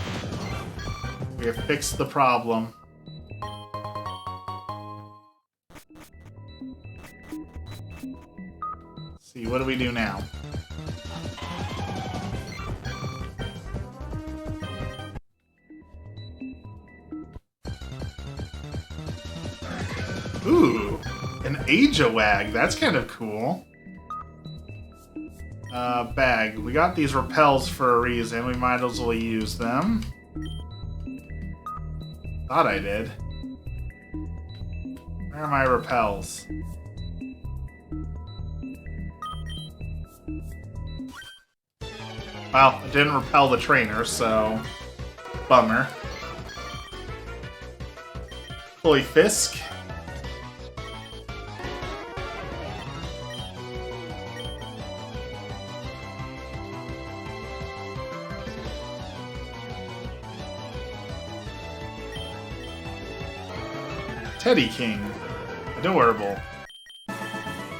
Speaker 1: We have fixed the problem. Let's see, what do we do now? Ooh, an Ajoag. That's kind of cool. Bag. We got these repels for a reason. We might as well use them. Thought I did. Where are my repels? Well, it didn't repel the trainer, so... Bummer. Holy Fisk. Teddy King. Adorable.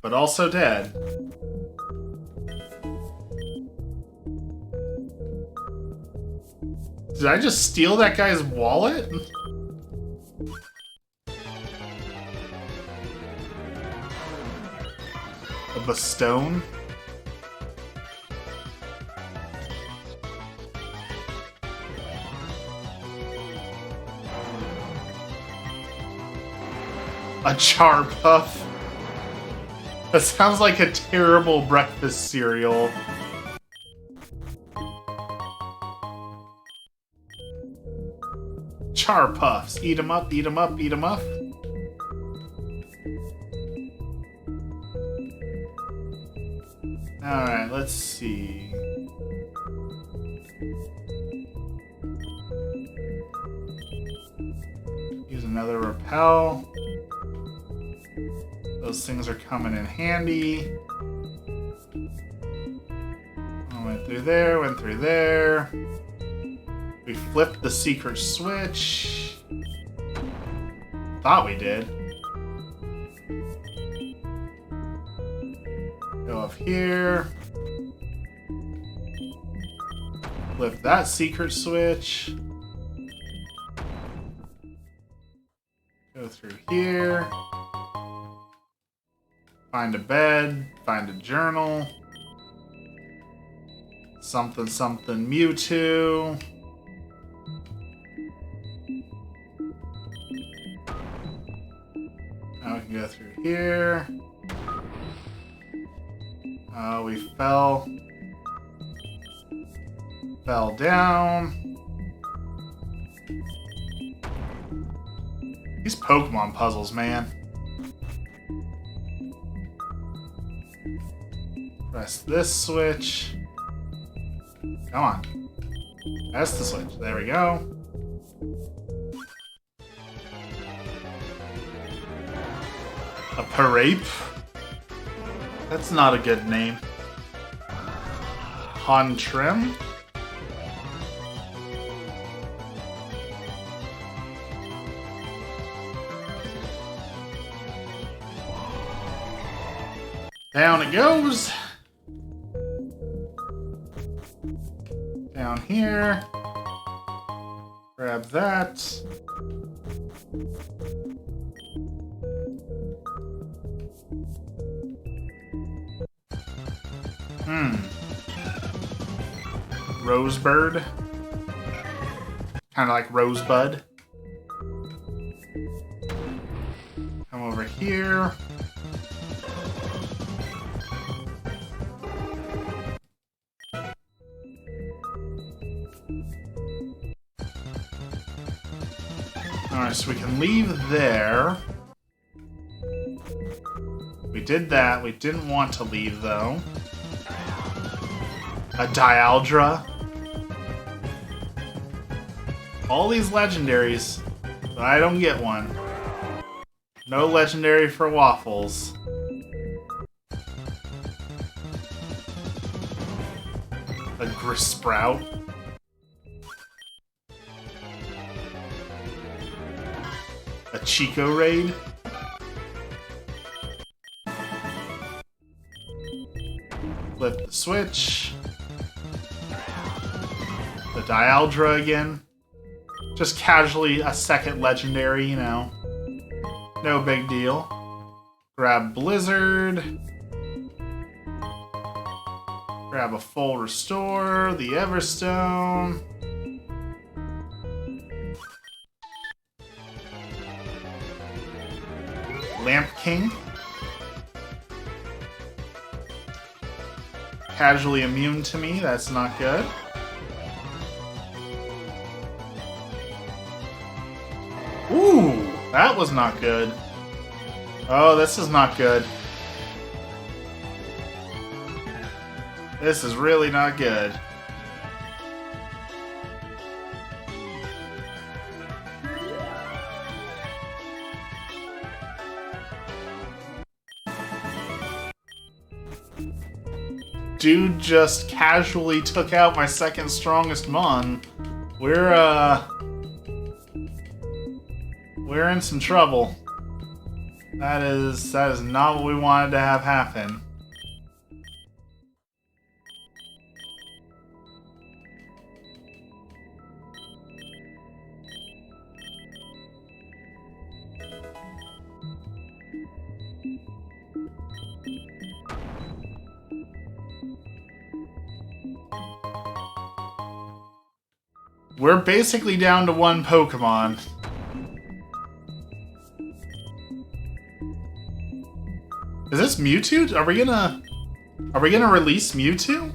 Speaker 1: But also dead. Did I just steal that guy's wallet? Of a stone? A Charpuff. That sounds like a terrible breakfast cereal. Char Puffs. Eat 'em up, eat 'em up, eat 'em up. Alright, let's see. Use another repel. Those things are coming in handy. I went through there, went through there. We flipped the secret switch. Thought we did. Go up here. Flip that secret switch. Go through here. Find a bed. Find a journal. Something something Mewtwo. Now we can go through here. We fell down. These Pokemon puzzles, man. Press this switch. Come on. That's the switch. There we go. A Parape? That's not a good name. Hontrim? Down it goes. Down here. Grab that. Rosebird. Kind of like Rosebud. Come over here. Alright, so we can leave there. We did that. We didn't want to leave, though. A Dialdra. All these legendaries, but I don't get one. No legendary for Waffles. A Grisprout. A Chico Raid. Flip the switch. The Dialdra again. Just casually a second legendary, you know. No big deal. Grab Blizzard. Grab a full restore, the Everstone. Lamp King. Casually immune to me, that's not good. Ooh, that was not good. Oh, this is not good. This is really not good. Dude just casually took out my second strongest Mon. We're in some trouble. That is not what we wanted to have happen. We're basically down to one Pokemon. Is this Mewtwo? Are we gonna release Mewtwo?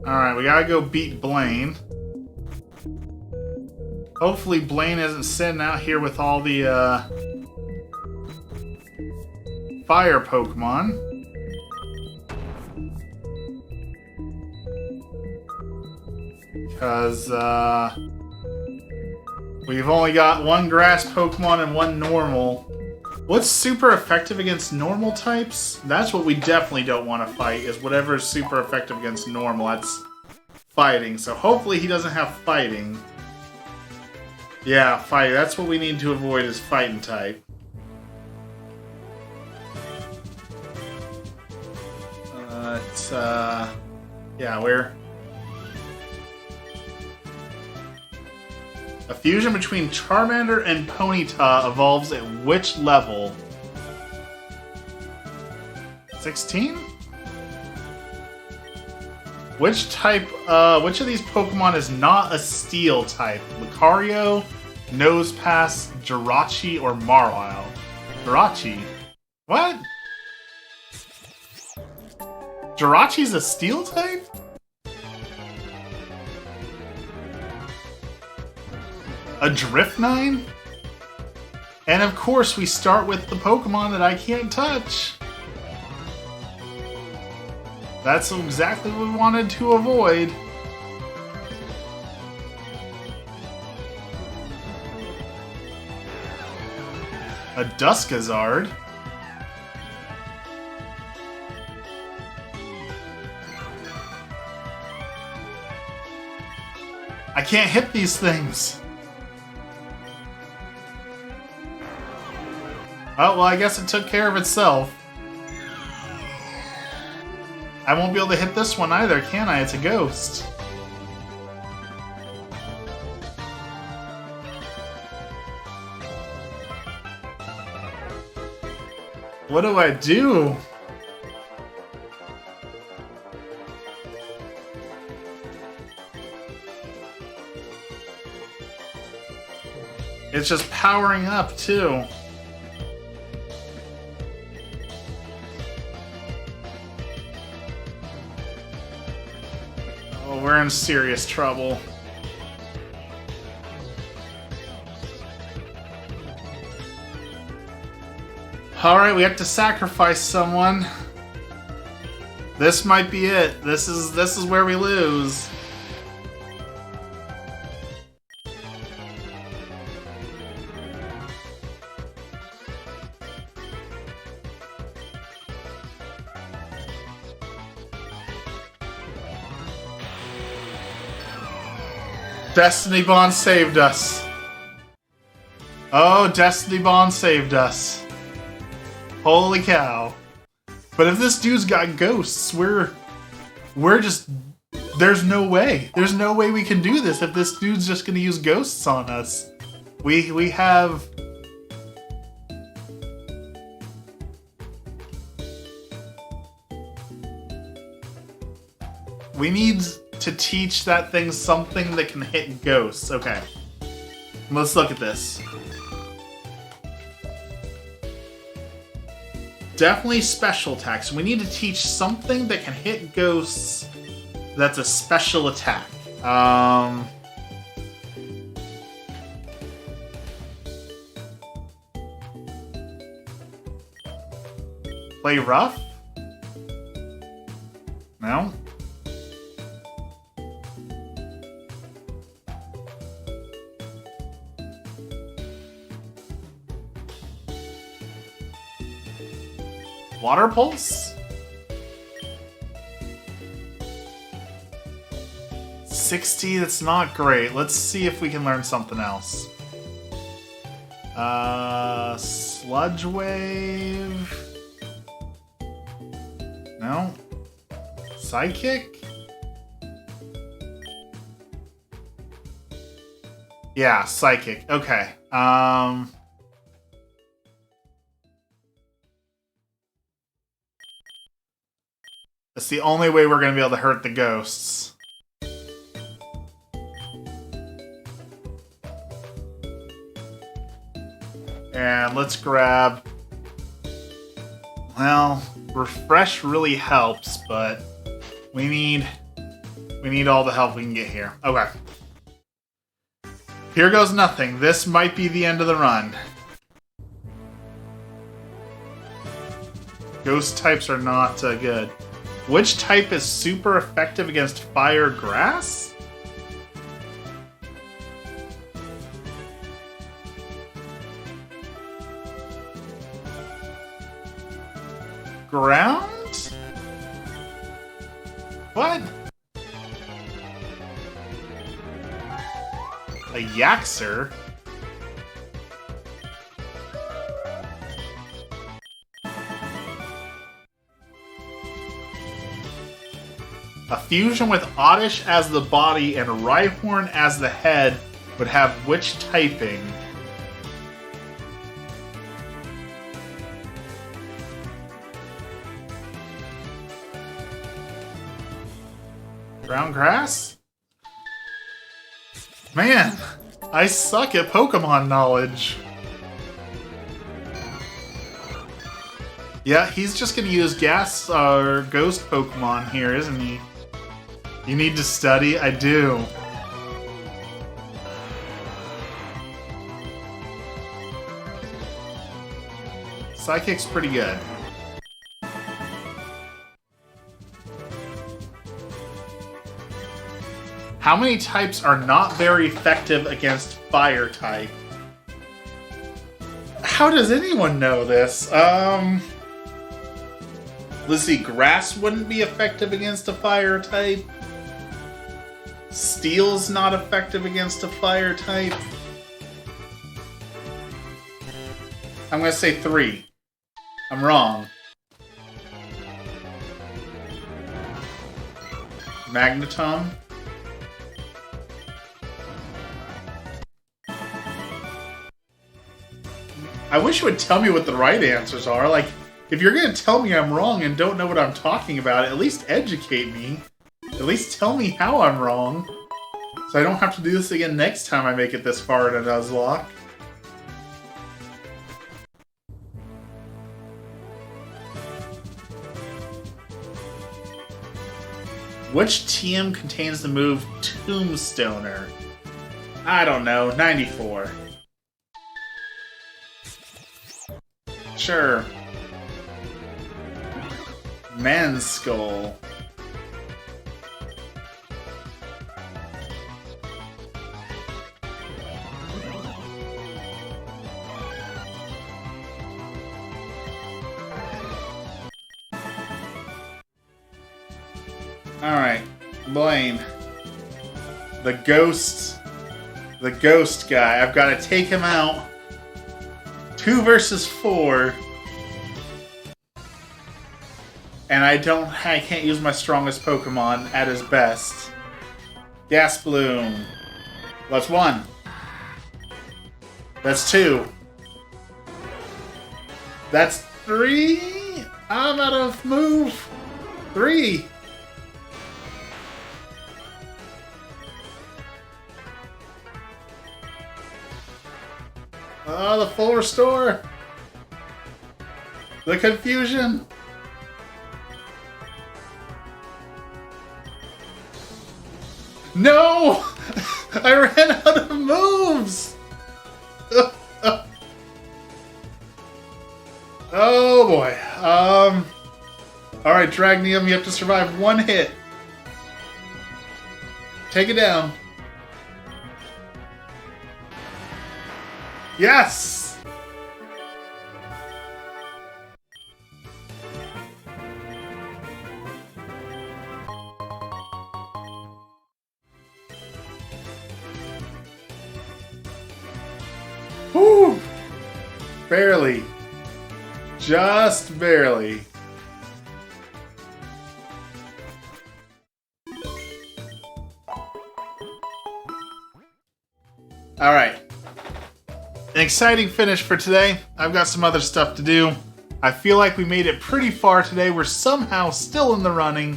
Speaker 1: Alright, we gotta go beat Blaine. Hopefully Blaine isn't sitting out here with all the, fire Pokemon. Because, we've only got one grass Pokemon and one normal. What's super effective against normal types? That's what we definitely don't want to fight, is whatever is super effective against normal. That's fighting. So hopefully he doesn't have fighting. Yeah, fighting. That's what we need to avoid, is fighting type. Yeah, we're... A fusion between Charmander and Ponyta evolves at which level? 16? Which of these Pokemon is not a Steel type? Lucario, Nosepass, Jirachi, or Marlisle? Jirachi. What? Jirachi's a Steel type? A Driftnine? And of course we start with the Pokemon that I can't touch. That's exactly what we wanted to avoid. A Duskazard? I can't hit these things. Oh, well, I guess it took care of itself. I won't be able to hit this one either, can I? It's a ghost. What do I do? It's just powering up, too. Oh, we're in serious trouble. Alright, we have to sacrifice someone. This might be it. This is where we lose. Destiny Bond saved us. Oh, Destiny Bond saved us. Holy cow. But if this dude's got ghosts, we're just... There's no way. There's no way we can do this if this dude's just gonna use ghosts on us. We have... We need to teach that thing something that can hit ghosts. Okay. Let's look at this. Definitely special attacks. We need to teach something that can hit ghosts that's a special attack. Play rough? No? Water Pulse? 60, that's not great. Let's see if we can learn something else. Sludge Wave? No? Psychic? Yeah, Psychic. Okay. That's the only way we're going to be able to hurt the ghosts. And let's grab... Well, Refresh really helps, but we need all the help we can get here. Okay. Here goes nothing. This might be the end of the run. Ghost types are not good. Which type is super effective against fire grass? Ground? What? A Yaxer? A fusion with Oddish as the body and Rhyhorn as the head would have which typing? Ground grass? Man, I suck at Pokemon knowledge. Yeah, he's just gonna use gas or ghost Pokemon here, isn't he? You need to study? I do. Psychic's pretty good. How many types are not very effective against fire type? How does anyone know this? Let's see, grass wouldn't be effective against a fire type. Steel's not effective against a fire type. I'm gonna say 3. I'm wrong. Magneton. I wish you would tell me what the right answers are. Like, if you're gonna tell me I'm wrong and don't know what I'm talking about, at least educate me. At least tell me how I'm wrong. So I don't have to do this again next time I make it this far in a Nuzlocke. Which TM contains the move Tombstoner? I don't know, 94. Sure. Man's Skull. Alright, Blaine. The ghost guy. I've got to take him out. 2 versus 4. And I can't use my strongest Pokemon at his best. Gas Balloon. That's 1. That's 2. That's 3. I'm out of move. 3. Oh, the full restore. The confusion. No! I ran out of moves! Oh boy. Alright, Dragnium, you have to survive 1 hit. Take it down. Yes! Whew! Barely. Just barely. Alright. An exciting finish for today. I've got some other stuff to do. I feel like we made it pretty far today. We're somehow still in the running.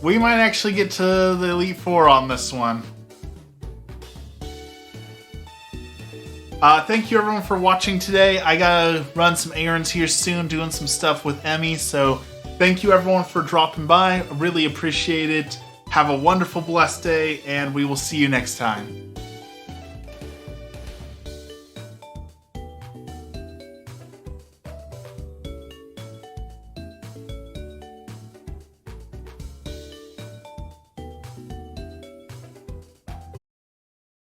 Speaker 1: We might actually get to the Elite Four on this one. Thank you everyone for watching today. I gotta run some errands here soon, doing some stuff with Emmy, so thank you everyone for dropping by. I really appreciate it. Have a wonderful, blessed day, and we will see you next time.